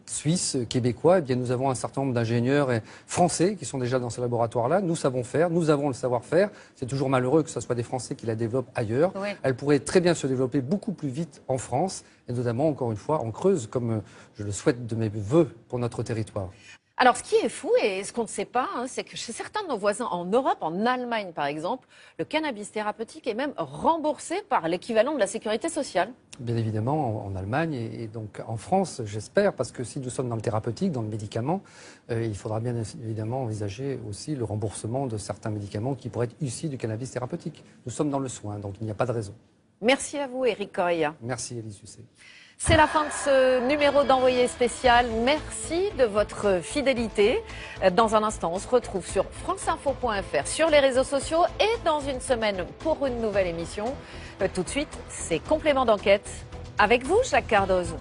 suisses, québécois, eh bien, nous avons un certain nombre d'ingénieurs français qui sont déjà dans ces laboratoires-là. Nous savons faire, nous avons le savoir-faire. C'est toujours malheureux que ce soit des Français qui la développent ailleurs. Oui. Elle pourrait très bien se développer beaucoup plus vite en France, et notamment, encore une fois, en Creuse, comme je le souhaite de mes voeux pour notre territoire. Alors, ce qui est fou et ce qu'on ne sait pas, c'est que chez certains de nos voisins en Europe, en Allemagne par exemple, le cannabis thérapeutique est même remboursé par l'équivalent de la sécurité sociale. Bien évidemment, en Allemagne et donc en France, j'espère, parce que si nous sommes dans le thérapeutique, dans le médicament, il faudra bien évidemment envisager aussi le remboursement de certains médicaments qui pourraient être issus du cannabis thérapeutique. Nous sommes dans le soin, donc il n'y a pas de raison. Merci à vous, Éric Correia. Merci, Élise Lucet. C'est la fin de ce numéro d'Envoyé spécial. Merci de votre fidélité. Dans un instant, on se retrouve sur franceinfo.fr, sur les réseaux sociaux et dans une semaine pour une nouvelle émission. Tout de suite, c'est Complément d'enquête. Avec vous, Jacques Cardoz.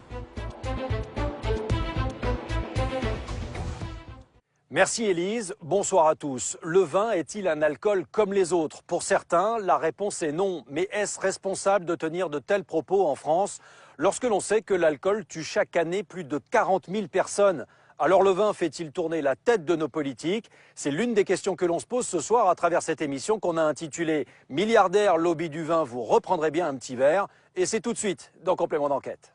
Merci Élise, bonsoir à tous. Le vin est-il un alcool comme les autres? Pour certains, la réponse est non. Mais est-ce responsable de tenir de tels propos en France lorsque l'on sait que l'alcool tue chaque année plus de 40 000 personnes? Alors le vin fait-il tourner la tête de nos politiques? C'est l'une des questions que l'on se pose ce soir à travers cette émission qu'on a intitulée « Milliardaire, lobby du vin, vous reprendrez bien un petit verre ». Et c'est tout de suite dans Complément d'enquête.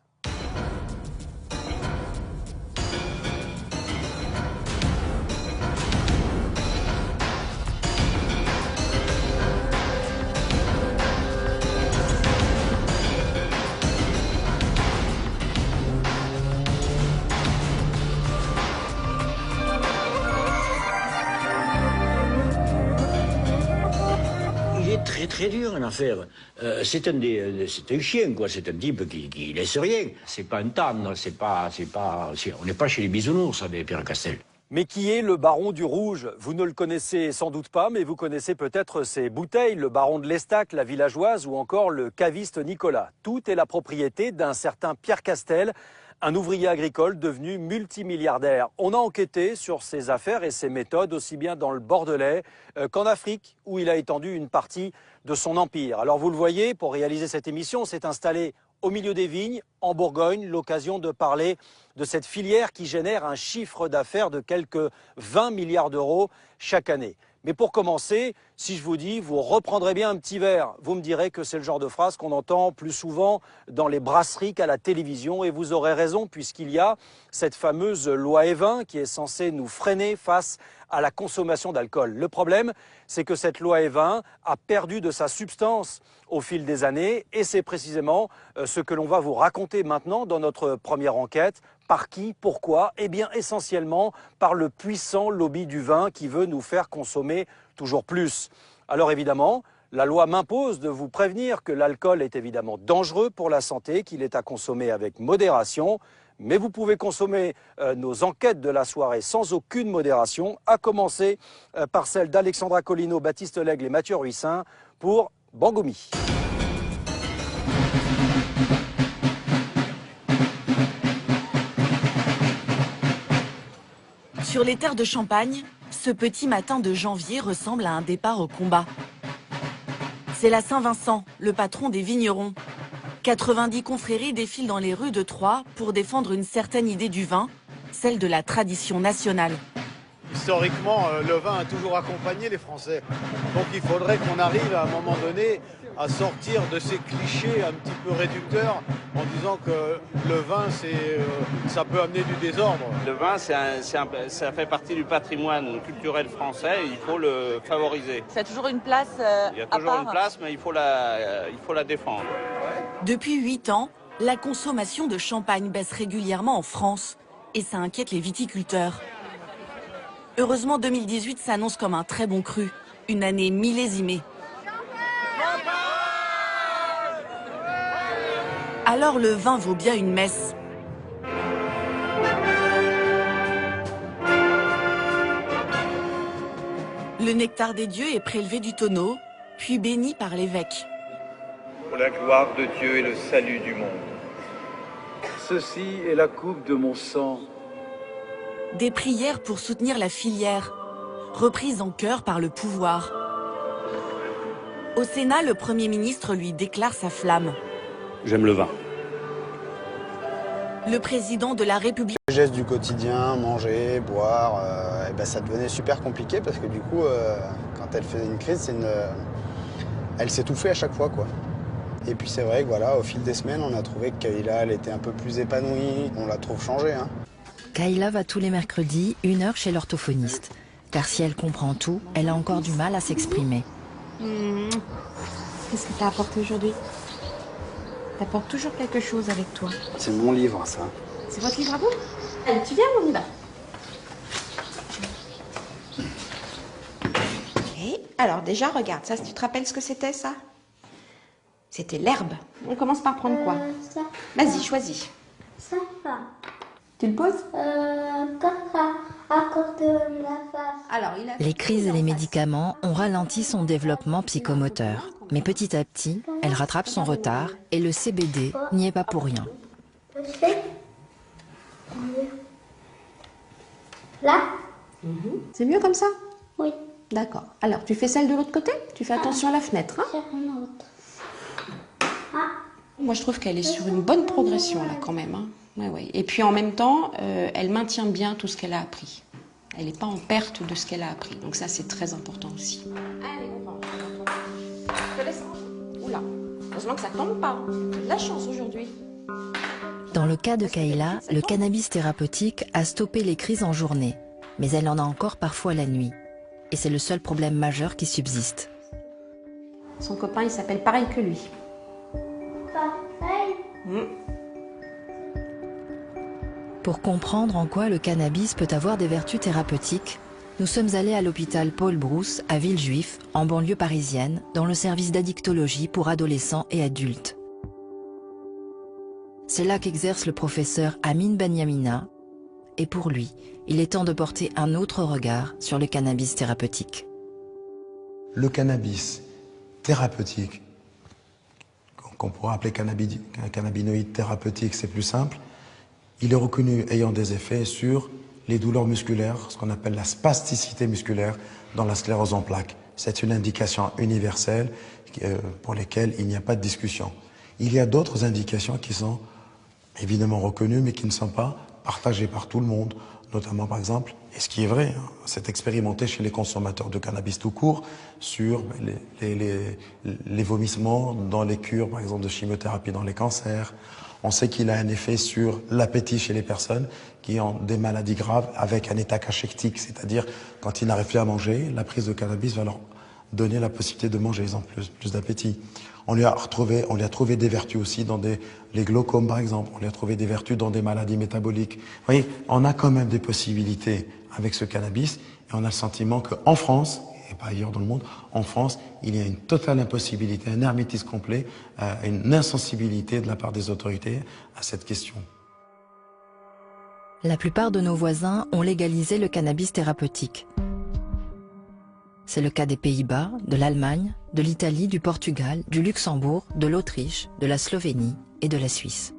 Très dur en affaire. C'est un chien, quoi. C'est un type qui laisse rien. C'est pas un tendre, on n'est pas chez les bisounours avec Pierre Castel. Mais qui est le baron du rouge? Vous ne le connaissez sans doute pas, mais vous connaissez peut-être ses bouteilles, le baron de l'Estac, la villageoise ou encore le caviste Nicolas. Tout est la propriété d'un certain Pierre Castel, un ouvrier agricole devenu multimilliardaire. On a enquêté sur ses affaires et ses méthodes, aussi bien dans le Bordelais qu'en Afrique, où il a étendu une partie de son empire. Alors vous le voyez, pour réaliser cette émission, on s'est installé au milieu des vignes, en Bourgogne, l'occasion de parler de cette filière qui génère un chiffre d'affaires de quelques 20 milliards d'euros chaque année. Mais pour commencer, si je vous dis, vous reprendrez bien un petit verre, vous me direz que c'est le genre de phrase qu'on entend plus souvent dans les brasseries qu'à la télévision. Et vous aurez raison, puisqu'il y a cette fameuse loi Evin qui est censée nous freiner face à la consommation d'alcool. Le problème, c'est que cette loi Evin a perdu de sa substance au fil des années. Et c'est précisément ce que l'on va vous raconter maintenant dans notre première enquête. Par qui? Pourquoi? Eh bien, essentiellement par le puissant lobby du vin qui veut nous faire consommer toujours plus. Alors évidemment, la loi m'impose de vous prévenir que l'alcool est évidemment dangereux pour la santé, qu'il est à consommer avec modération. Mais vous pouvez consommer nos enquêtes de la soirée sans aucune modération, à commencer par celle d'Alexandra Colino, Baptiste Lègle et Mathieu Ruissin pour Bangoumi. Sur les terres de Champagne, ce petit matin de janvier ressemble à un départ au combat. C'est la Saint-Vincent, le patron des vignerons. 90 confréries défilent dans les rues de Troyes pour défendre une certaine idée du vin, celle de la tradition nationale. historiquement, le vin a toujours accompagné les Français. Donc il faudrait qu'on arrive à un moment donné à sortir de ces clichés un petit peu réducteurs en disant que le vin, ça peut amener du désordre. Le vin, ça fait partie du patrimoine culturel français et il faut le favoriser. Ça a toujours une place Il y a toujours une place, mais il faut la défendre. Depuis 8 ans, la consommation de champagne baisse régulièrement en France et ça inquiète les viticulteurs. Heureusement, 2018 s'annonce comme un très bon cru, une année millésimée. Alors le vin vaut bien une messe. Le nectar des dieux est prélevé du tonneau, puis béni par l'évêque. Pour la gloire de Dieu et le salut du monde. Ceci est la coupe de mon sang. Des prières pour soutenir la filière, reprises en chœur par le pouvoir. Au Sénat, le Premier ministre lui déclare sa flamme. J'aime le vin. Le président de la République... Les gestes du quotidien, manger, boire, ça devenait super compliqué parce que du coup, quand elle faisait une crise, elle s'étouffait à chaque fois, quoi. Et puis c'est vrai que voilà, au fil des semaines, on a trouvé que Kayla, elle était un peu plus épanouie. On la trouve changée, hein. Kayla va tous les mercredis 1 heure chez l'orthophoniste. Car si elle comprend tout, elle a encore du mal à s'exprimer. Qu'est-ce que t'as apporté aujourd'hui? T'apportes toujours quelque chose avec toi. C'est mon livre, ça. C'est votre livre à vous? Allez, tu viens, on y va. Et alors déjà, regarde, ça, tu te rappelles ce que c'était, ça? C'était l'herbe. On commence par prendre quoi? Ça. Vas-y, choisis. Ça va. Tu le poses? Accord de la face. Alors, Les crises et les médicaments ont ralenti son développement psychomoteur. Mais petit à petit, elle rattrape son retard et le CBD n'y est pas pour rien. Là? C'est mieux comme ça? Oui. D'accord. Alors, tu fais celle de l'autre côté? Tu fais attention à la fenêtre, hein? Moi, je trouve qu'elle est sur une bonne progression, là, quand même. Hein. Ouais, ouais. Et puis, en même temps, elle maintient bien tout ce qu'elle a appris. Elle n'est pas en perte de ce qu'elle a appris. Donc ça, c'est très important aussi. Allez, on va. Je te laisse. Oula. Heureusement que ça tombe pas. T'as de la chance aujourd'hui. Dans le cas de Kayla, le cannabis thérapeutique a stoppé les crises en journée. Mais elle en a encore parfois la nuit. Et c'est le seul problème majeur qui subsiste. Son copain, il s'appelle pareil que lui. Pareil? Pour comprendre en quoi le cannabis peut avoir des vertus thérapeutiques, nous sommes allés à l'hôpital Paul Brousse à Villejuif, en banlieue parisienne, dans le service d'addictologie pour adolescents et adultes. C'est là qu'exerce le professeur Amine Benyamina, et pour lui, il est temps de porter un autre regard sur le cannabis thérapeutique. Le cannabis thérapeutique, qu'on pourrait appeler cannabinoïde thérapeutique, c'est plus simple, il est reconnu ayant des effets sur les douleurs musculaires, ce qu'on appelle la spasticité musculaire dans la sclérose en plaques. C'est une indication universelle pour lesquelles il n'y a pas de discussion. Il y a d'autres indications qui sont évidemment reconnues, mais qui ne sont pas partagées par tout le monde, notamment par exemple, et ce qui est vrai, hein, c'est expérimenté chez les consommateurs de cannabis tout court, sur les vomissements dans les cures, par exemple, de chimiothérapie dans les cancers. On sait qu'il a un effet sur l'appétit chez les personnes qui ont des maladies graves avec un état cachectique, c'est-à-dire quand ils n'arrivent plus à manger, la prise de cannabis va leur donner la possibilité de manger, ils ont plus d'appétit. On lui a trouvé des vertus aussi dans les glaucomes par exemple, on lui a trouvé des vertus dans des maladies métaboliques. Vous voyez, on a quand même des possibilités avec ce cannabis et on a le sentiment qu'en France, et pas ailleurs dans le monde, en France, il y a une totale impossibilité, un hermétisme complet, une insensibilité de la part des autorités à cette question. La plupart de nos voisins ont légalisé le cannabis thérapeutique. C'est le cas des Pays-Bas, de l'Allemagne, de l'Italie, du Portugal, du Luxembourg, de l'Autriche, de la Slovénie et de la Suisse.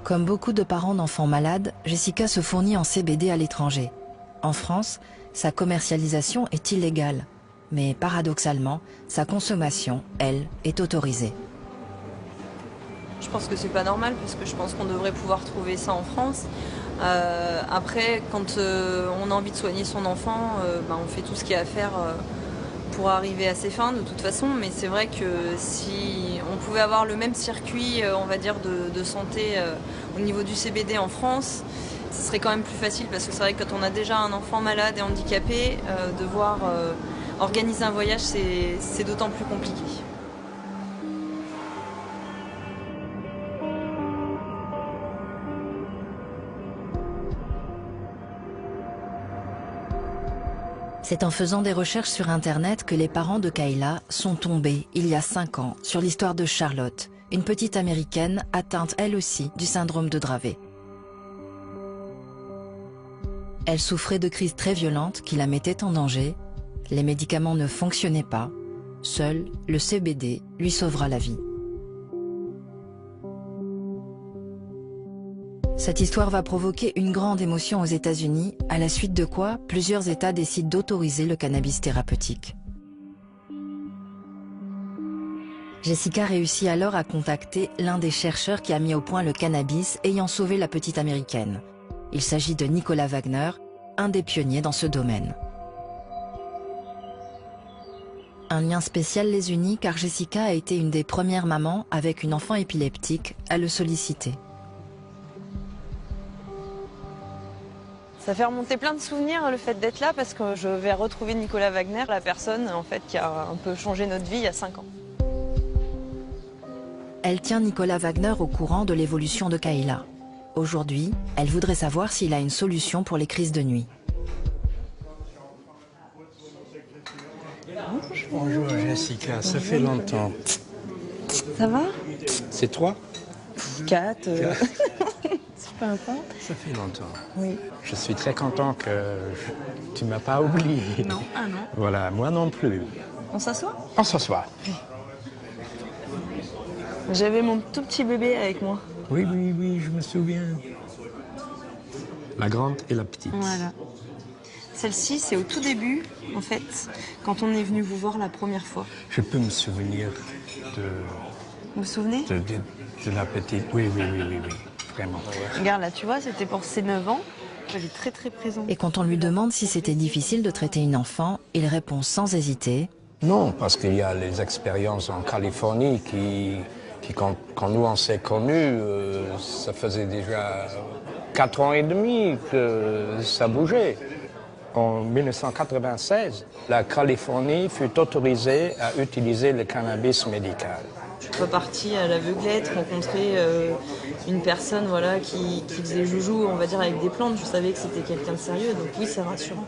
Comme beaucoup de parents d'enfants malades, Jessica se fournit en CBD à l'étranger. En France, sa commercialisation est illégale. Mais paradoxalement, sa consommation, elle, est autorisée. Je pense que c'est pas normal parce que je pense qu'on devrait pouvoir trouver ça en France. Après, quand on a envie de soigner son enfant, on fait tout ce qu'il y a à faire pour arriver à ses fins de toute façon. Mais c'est vrai que si on pouvait avoir le même circuit, on va dire, de santé au niveau du CBD en France, ce serait quand même plus facile parce que c'est vrai que quand on a déjà un enfant malade et handicapé, devoir organiser un voyage, c'est d'autant plus compliqué. C'est en faisant des recherches sur Internet que les parents de Kayla sont tombés, il y a 5 ans, sur l'histoire de Charlotte, une petite Américaine atteinte elle aussi du syndrome de Dravet. Elle souffrait de crises très violentes qui la mettaient en danger. Les médicaments ne fonctionnaient pas. Seul le CBD lui sauvera la vie. Cette histoire va provoquer une grande émotion aux États-Unis, à la suite de quoi plusieurs États décident d'autoriser le cannabis thérapeutique. Jessica réussit alors à contacter l'un des chercheurs qui a mis au point le cannabis ayant sauvé la petite Américaine. Il s'agit de Nicolas Wagner, un des pionniers dans ce domaine. Un lien spécial les unit car Jessica a été une des premières mamans avec une enfant épileptique à le solliciter. Ça fait remonter plein de souvenirs le fait d'être là parce que je vais retrouver Nicolas Wagner, la personne en fait qui a un peu changé notre vie il y a 5 ans. Elle tient Nicolas Wagner au courant de l'évolution de Kayla. Aujourd'hui, elle voudrait savoir s'il a une solution pour les crises de nuit. Bonjour Jessica, ça fait longtemps. Ça va? C'est toi? 4. C'est peu importe. Ça fait longtemps. Oui. Je suis très content que tu ne m'as pas oublié. Non, ah non. Voilà, moi non plus. On s'assoit? On s'assoit. J'avais mon tout petit bébé avec moi. Oui, oui, oui, je me souviens. La grande et la petite. Voilà. Celle-ci, c'est au tout début, en fait, quand on est venu vous voir la première fois. Je peux me souvenir de... Vous vous souvenez? De la petite. Oui, oui, oui, oui, oui. Vraiment. Regarde, là, tu vois, c'était pour ses 9 ans. Elle est très, très présente. Et quand on lui demande si c'était difficile de traiter une enfant, il répond sans hésiter. Non, parce qu'il y a les expériences en Californie qui quand nous on s'est connus, ça faisait déjà 4 ans et demi que ça bougeait. En 1996, la Californie fut autorisée à utiliser le cannabis médical. Je suis pas partie à l'aveuglette rencontrer une personne voilà, qui faisait joujou, on va dire, avec des plantes. Je savais que c'était quelqu'un de sérieux, donc oui, c'est rassurant.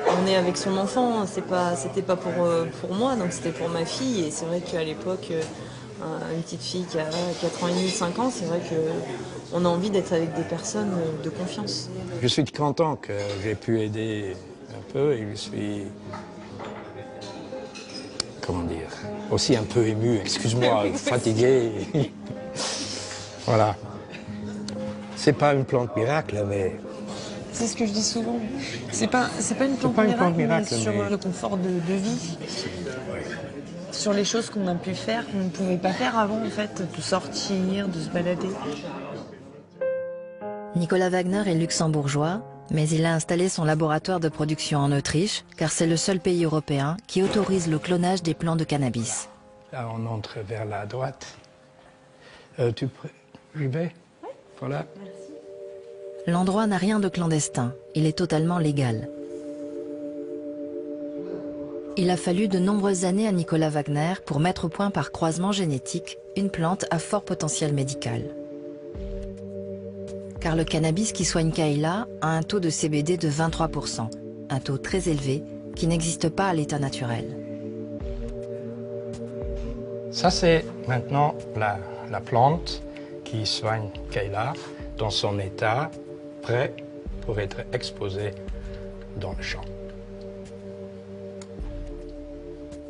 On est avec son enfant, c'était pas pour moi, donc c'était pour ma fille. Et c'est vrai qu'à l'époque, une petite fille qui a 4 ans et demi, 5 ans, c'est vrai qu'on a envie d'être avec des personnes de confiance. Je suis content que j'ai pu aider un peu et je suis, comment dire, aussi un peu ému, excuse-moi, fatigué. Voilà. C'est pas une plante miracle, mais... C'est ce que je dis souvent. C'est pas une plante miracle, mais sur le confort de vie. Sur les choses qu'on a pu faire, qu'on ne pouvait pas faire avant, en fait, de sortir, de se balader. Nicolas Wagner est luxembourgeois, mais il a installé son laboratoire de production en Autriche, car c'est le seul pays européen qui autorise le clonage des plants de cannabis. Là, on entre vers la droite. J'y vais? Oui. Voilà. L'endroit n'a rien de clandestin, il est totalement légal. Il a fallu de nombreuses années à Nicolas Wagner pour mettre au point par croisement génétique une plante à fort potentiel médical. Car le cannabis qui soigne Kayla a un taux de CBD de 23%, un taux très élevé qui n'existe pas à l'état naturel. Ça, c'est maintenant la plante qui soigne Kayla dans son état prêt pour être exposée dans le champ.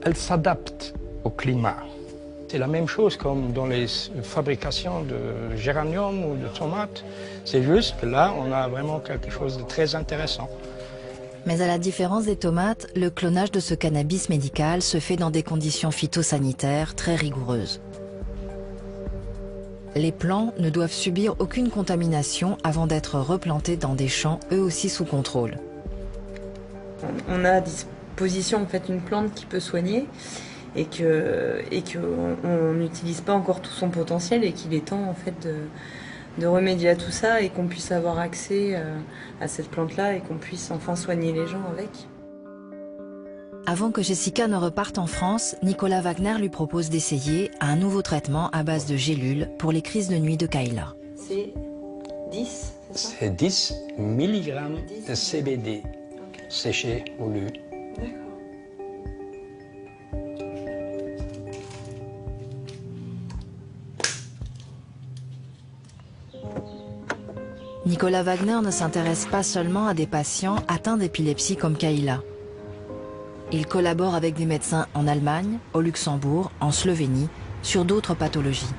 Elle s'adapte au climat. C'est la même chose comme dans les fabrications de géranium ou de tomates. C'est juste que là, on a vraiment quelque chose de très intéressant. Mais à la différence des tomates, le clonage de ce cannabis médical se fait dans des conditions phytosanitaires très rigoureuses. Les plants ne doivent subir aucune contamination avant d'être replantés dans des champs eux aussi sous contrôle. On a à disposition en fait une plante qui peut soigner et qu'on n'utilise pas encore tout son potentiel et qu'il est temps en fait de remédier à tout ça et qu'on puisse avoir accès à cette plante-là et qu'on puisse enfin soigner les gens avec. Avant que Jessica ne reparte en France, Nicolas Wagner lui propose d'essayer un nouveau traitement à base de gélules pour les crises de nuit de Kayla. C'est 10, c'est ça? C'est 10 mg de CBD, séché ou lu. Nicolas Wagner ne s'intéresse pas seulement à des patients atteints d'épilepsie comme Kayla. Il collabore avec des médecins en Allemagne, au Luxembourg, en Slovénie, sur d'autres pathologies.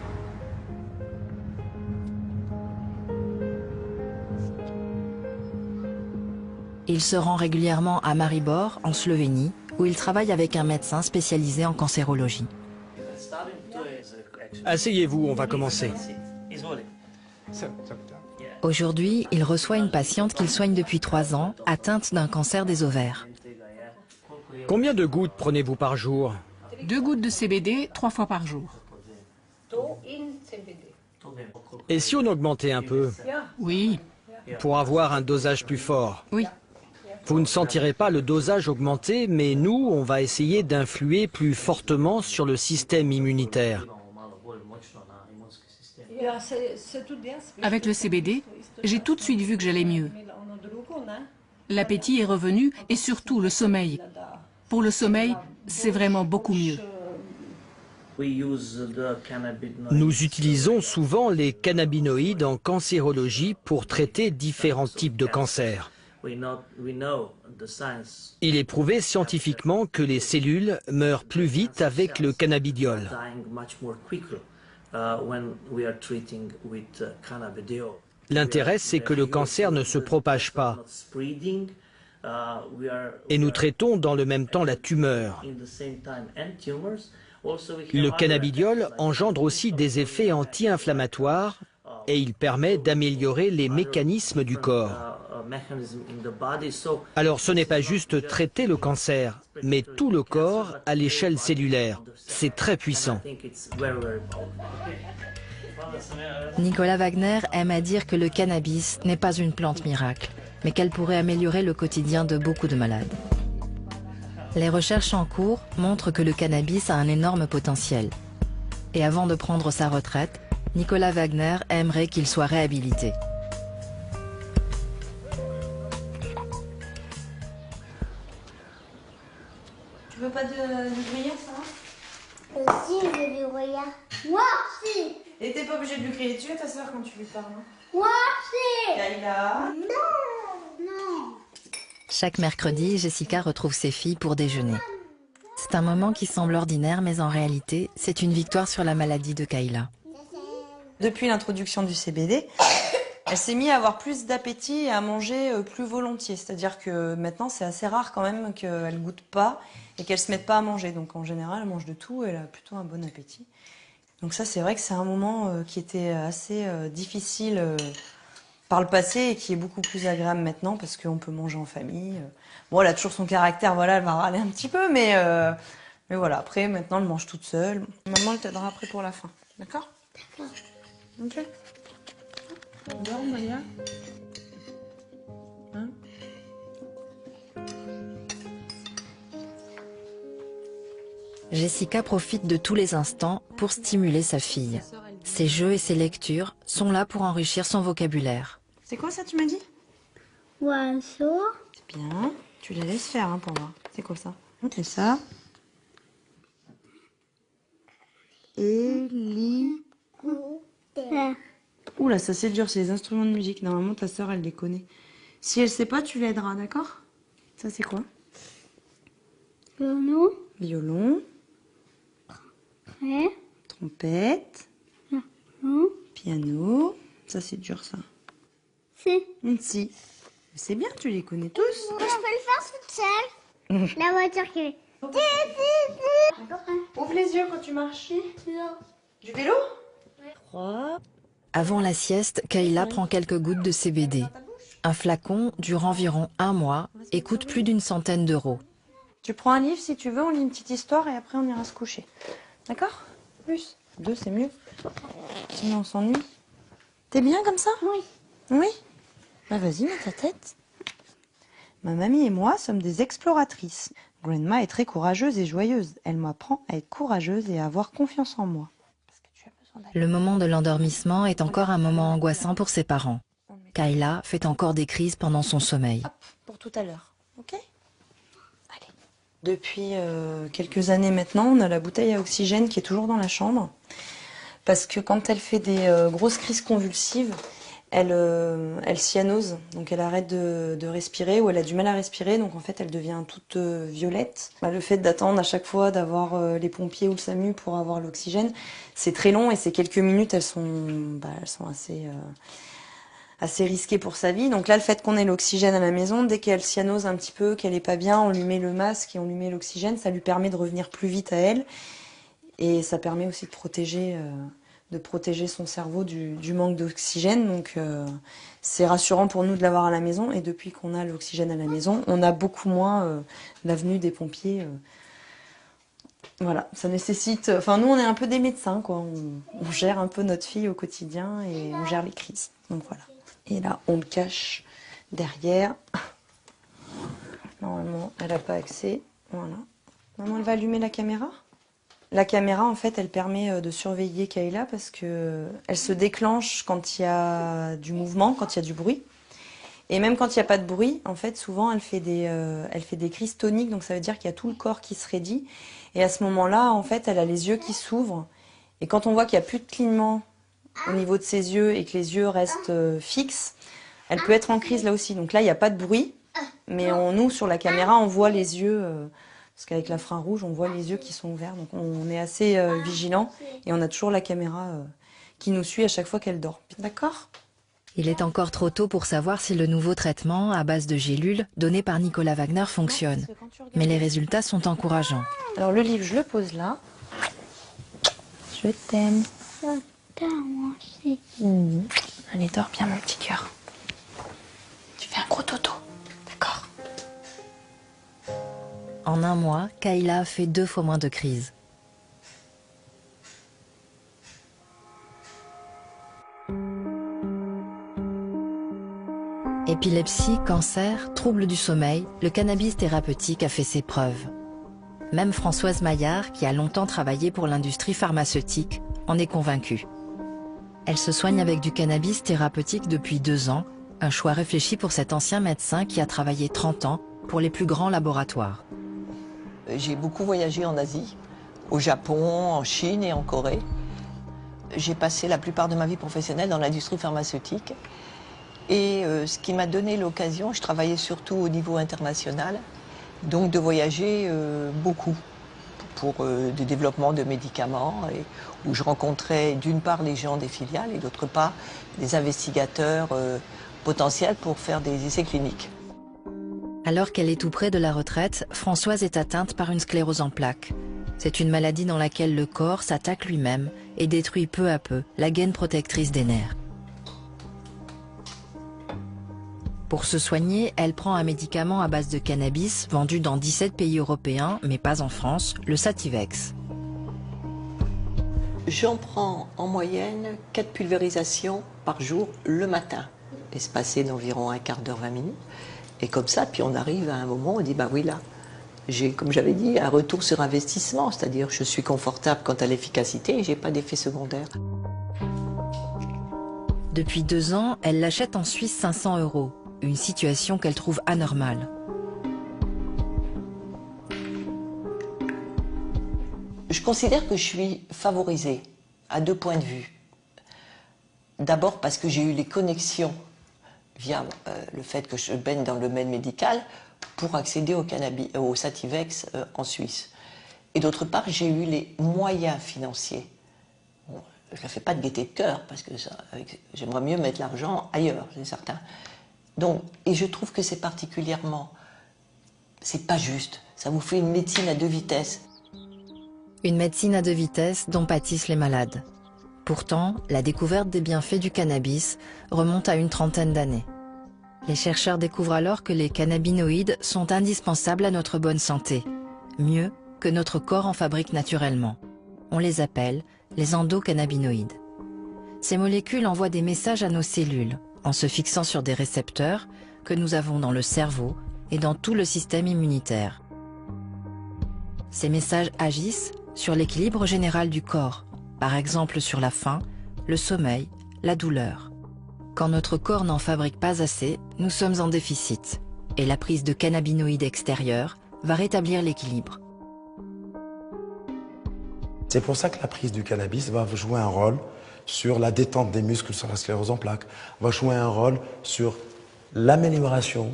Il se rend régulièrement à Maribor, en Slovénie, où il travaille avec un médecin spécialisé en cancérologie. Asseyez-vous, on va commencer. Aujourd'hui, il reçoit une patiente qu'il soigne depuis 3 ans, atteinte d'un cancer des ovaires. Combien de gouttes prenez-vous par jour? 2 gouttes de CBD 3 fois par jour. Et si on augmentait un peu? Oui. Pour avoir un dosage plus fort? Oui. Vous ne sentirez pas le dosage augmenter, mais nous, on va essayer d'influer plus fortement sur le système immunitaire. Avec le CBD, j'ai tout de suite vu que j'allais mieux. L'appétit est revenu et surtout le sommeil. Pour le sommeil, c'est vraiment beaucoup mieux. Nous utilisons souvent les cannabinoïdes en cancérologie pour traiter différents types de cancers. Il est prouvé scientifiquement que les cellules meurent plus vite avec le cannabidiol. L'intérêt, c'est que le cancer ne se propage pas. Et nous traitons dans le même temps la tumeur. Le cannabidiol engendre aussi des effets anti-inflammatoires et il permet d'améliorer les mécanismes du corps. Alors ce n'est pas juste traiter le cancer, mais tout le corps à l'échelle cellulaire. C'est très puissant. Nicolas Wagner aime à dire que le cannabis n'est pas une plante miracle, mais qu'elle pourrait améliorer le quotidien de beaucoup de malades. Les recherches en cours montrent que le cannabis a un énorme potentiel. Et avant de prendre sa retraite, Nicolas Wagner aimerait qu'il soit réhabilité. Tu veux pas de gruyère, ça va? Si, je veux du gruyère. Moi aussi. Et t'es pas obligé de lui crier dessus à ta soeur quand tu lui parles. Hein? Moi aussi. Kayla. Non. Non. Chaque mercredi, Jessica retrouve ses filles pour déjeuner. C'est un moment qui semble ordinaire, mais en réalité, c'est une victoire sur la maladie de Kayla. Depuis l'introduction du CBD, elle s'est mise à avoir plus d'appétit et à manger plus volontiers. C'est-à-dire que maintenant, c'est assez rare quand même qu'elle goûte pas et qu'elle se mette pas à manger. Donc en général, elle mange de tout et elle a plutôt un bon appétit. Donc ça, c'est vrai que c'est un moment qui était assez difficile par le passé et qui est beaucoup plus agréable maintenant parce qu'on peut manger en famille. Bon, elle a toujours son caractère, voilà, elle va râler un petit peu, mais voilà, après, maintenant, elle mange toute seule. Maman, elle t'aidera après pour la fin, d'accord? D'accord. Ok. On dort, Maya? Hein? Jessica profite de tous les instants pour stimuler sa fille. Ses jeux et ses lectures sont là pour enrichir son vocabulaire. C'est quoi ça, tu m'as dit? Oiseau. C'est bien. Tu les laisses faire pour voir. C'est quoi ça? C'est ça. Hélicoptère. Oula, ça c'est dur, c'est les instruments de musique. Normalement, ta sœur, elle les connaît. Si elle sait pas, tu l'aideras, d'accord? Ça c'est quoi? Violon. Violon. Prêt. Trompette. Piano. Piano. Ça c'est dur, ça. Si. Si. C'est bien, tu les connais tous. Je peux le faire toute seule. La voiture qui fait... Ouvre les yeux quand tu marches. Du vélo? 3. Avant la sieste, Kayla prend quelques gouttes de CBD. Un flacon dure environ 1 mois et coûte plus d'1 centaine d'euros. Tu prends un livre si tu veux, on lit une petite histoire et après on ira se coucher. D'accord? Plus. 2, c'est mieux. Sinon on s'ennuie. T'es bien comme ça? Oui. Oui? Bah vas-y, mets ta tête. Ma mamie et moi sommes des exploratrices. Grandma est très courageuse et joyeuse. Elle m'apprend à être courageuse et à avoir confiance en moi. Le moment de l'endormissement est encore un moment angoissant pour ses parents. Kayla fait encore des crises pendant son sommeil. Hop, pour tout à l'heure, ok? Allez. Depuis quelques années maintenant, on a la bouteille à oxygène qui est toujours dans la chambre. Parce que quand elle fait des grosses crises convulsives, elle cyanose, donc elle arrête de respirer ou elle a du mal à respirer, donc en fait elle devient toute violette. Le fait d'attendre à chaque fois d'avoir les pompiers ou le SAMU pour avoir l'oxygène, c'est très long et ces quelques minutes elles sont assez risquées pour sa vie. Donc là le fait qu'on ait l'oxygène à la maison, dès qu'elle cyanose un petit peu, qu'elle est pas bien, on lui met le masque et on lui met l'oxygène, ça lui permet de revenir plus vite à elle et ça permet aussi de protéger son cerveau du manque d'oxygène. Donc c'est rassurant pour nous de l'avoir à la maison. Et depuis qu'on a l'oxygène à la maison, on a beaucoup moins la venue des pompiers. Voilà, ça nécessite... Enfin, nous, on est un peu des médecins, quoi. On gère un peu notre fille au quotidien et on gère les crises. Donc voilà. Et là, on le cache derrière. Normalement, elle n'a pas accès. Voilà. Maman, elle va allumer la caméra ? La caméra, en fait, elle permet de surveiller Kayla parce que elle se déclenche quand il y a du mouvement, quand il y a du bruit. Et même quand il n'y a pas de bruit, en fait, souvent, elle fait des crises toniques, donc ça veut dire qu'il y a tout le corps qui se raidit. Et à ce moment-là, en fait, elle a les yeux qui s'ouvrent. Et quand on voit qu'il n'y a plus de clignement au niveau de ses yeux et que les yeux restent fixes, elle peut être en crise là aussi. Donc là, il n'y a pas de bruit, mais nous, sur la caméra, on voit les yeux... Parce qu'avec l'infrarouge, on voit les yeux qui sont ouverts. Donc on est assez vigilant et on a toujours la caméra qui nous suit à chaque fois qu'elle dort. D'accord ? Il est encore trop tôt pour savoir si le nouveau traitement à base de gélules donné par Nicolas Wagner fonctionne. Mais les résultats sont encourageants. Alors le livre, je le pose là. Je t'aime. Je t'aime aussi. Allez, dors bien mon petit cœur. Tu fais un gros toto. D'accord ? En 1 mois, Kayla a fait 2 fois moins de crises. Épilepsie, cancer, troubles du sommeil, le cannabis thérapeutique a fait ses preuves. Même Françoise Maillard, qui a longtemps travaillé pour l'industrie pharmaceutique, en est convaincue. Elle se soigne avec du cannabis thérapeutique depuis 2 ans, un choix réfléchi pour cet ancien médecin qui a travaillé 30 ans pour les plus grands laboratoires. J'ai beaucoup voyagé en Asie, au Japon, en Chine et en Corée. J'ai passé la plupart de ma vie professionnelle dans l'industrie pharmaceutique. Et ce qui m'a donné l'occasion, je travaillais surtout au niveau international, donc de voyager beaucoup pour du développement de médicaments, où je rencontrais d'une part les gens des filiales et d'autre part des investigateurs potentiels pour faire des essais cliniques. Alors qu'elle est tout près de la retraite, Françoise est atteinte par une sclérose en plaques. C'est une maladie dans laquelle le corps s'attaque lui-même et détruit peu à peu la gaine protectrice des nerfs. Pour se soigner, elle prend un médicament à base de cannabis vendu dans 17 pays européens, mais pas en France, le Sativex. J'en prends en moyenne 4 pulvérisations par jour le matin, espacées d'environ un quart d'heure, 20 minutes. Et comme ça, puis on arrive à un moment, on dit, bah oui, là, j'ai, comme j'avais dit, un retour sur investissement, c'est-à-dire je suis confortable quant à l'efficacité et j'ai pas d'effet secondaire. Depuis 2 ans, elle l'achète en Suisse 500 €, une situation qu'elle trouve anormale. Je considère que je suis favorisée à 2 points de vue. D'abord parce que j'ai eu les connexions via le fait que je baigne dans le domaine médical pour accéder au Sativex en Suisse. Et d'autre part, j'ai eu les moyens financiers. Bon, je ne le fais pas de gaieté de cœur, parce que j'aimerais mieux mettre l'argent ailleurs, c'est certain. Donc, et je trouve que c'est particulièrement, c'est pas juste. Ça vous fait une médecine à deux vitesses. Une médecine à deux vitesses dont pâtissent les malades. Pourtant, la découverte des bienfaits du cannabis remonte à une trentaine d'années. Les chercheurs découvrent alors que les cannabinoïdes sont indispensables à notre bonne santé, mieux que notre corps en fabrique naturellement. On les appelle les endocannabinoïdes. Ces molécules envoient des messages à nos cellules en se fixant sur des récepteurs que nous avons dans le cerveau et dans tout le système immunitaire. Ces messages agissent sur l'équilibre général du corps, par exemple sur la faim, le sommeil, la douleur. Quand notre corps n'en fabrique pas assez, nous sommes en déficit et la prise de cannabinoïdes extérieurs va rétablir l'équilibre. C'est pour ça que la prise du cannabis va jouer un rôle sur la détente des muscles sur la sclérose en plaques, va jouer un rôle sur l'amélioration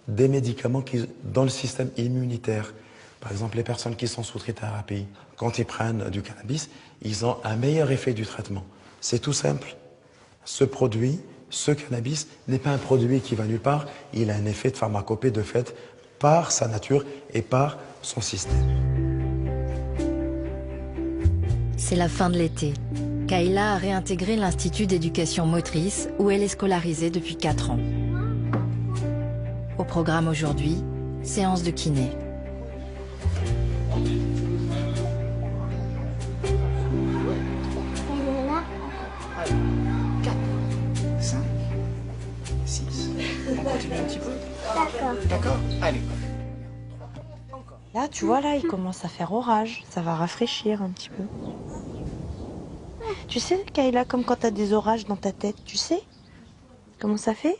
des médicaments dans le système immunitaire. Par exemple, les personnes qui sont sous trithérapie, quand ils prennent du cannabis, ils ont un meilleur effet du traitement. C'est tout simple. Ce produit, ce cannabis, n'est pas un produit qui va nulle part. Il a un effet de pharmacopée de fait par sa nature et par son système. C'est la fin de l'été. Kayla a réintégré l'Institut d'éducation motrice où elle est scolarisée depuis 4 ans. Au programme aujourd'hui, séance de kiné. Elle est là. 4, 5, 6. On continue un petit peu. D'accord. D'accord? Allez. Là, tu vois, là, il commence à faire orage. Ça va rafraîchir un petit peu. Tu sais, Kayla, comme quand t'as des orages dans ta tête, tu sais comment ça fait?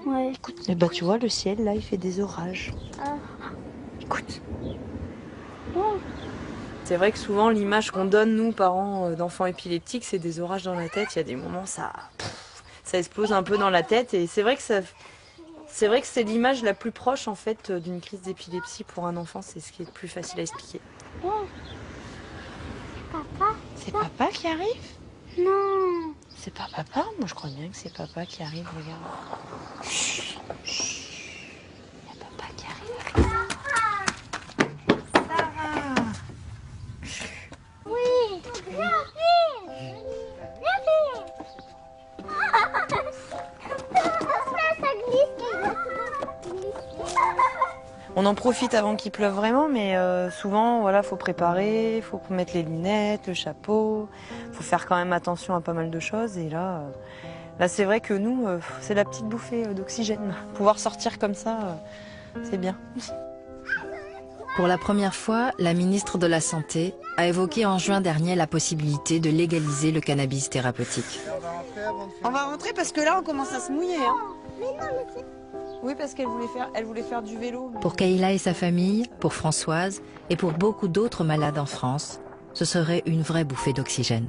Ouais. Écoute, eh ben, tu vois, le ciel, là, il fait des orages. Ah. Écoute. Oh. C'est vrai que souvent, l'image qu'on donne, nous, parents d'enfants épileptiques, c'est des orages dans la tête. Il y a des moments, ça explose un peu dans la tête. Et c'est vrai que c'est l'image la plus proche, en fait, d'une crise d'épilepsie pour un enfant. C'est ce qui est le plus facile à expliquer. Oh. Papa? C'est papa qui arrive? Non. C'est pas papa? Moi, je crois bien que c'est papa qui arrive, regarde. Chut, chut. Il y a papa qui arrive. Sarah! Oui. Viens vite. Viens vite. Ça glisse. On en profite avant qu'il pleuve vraiment, mais souvent, voilà, faut préparer, faut mettre les lunettes, le chapeau, faut faire quand même attention à pas mal de choses. Et là, c'est vrai que nous, c'est la petite bouffée d'oxygène. Pouvoir sortir comme ça, c'est bien. Pour la première fois, la ministre de la Santé a évoqué en juin dernier la possibilité de légaliser le cannabis thérapeutique. On va rentrer parce que là, on commence à se mouiller. Hein. Mais non, mais c'est... Oui, parce qu'elle voulait faire du vélo. Pour Kayla et sa famille, pour Françoise et pour beaucoup d'autres malades en France, ce serait une vraie bouffée d'oxygène.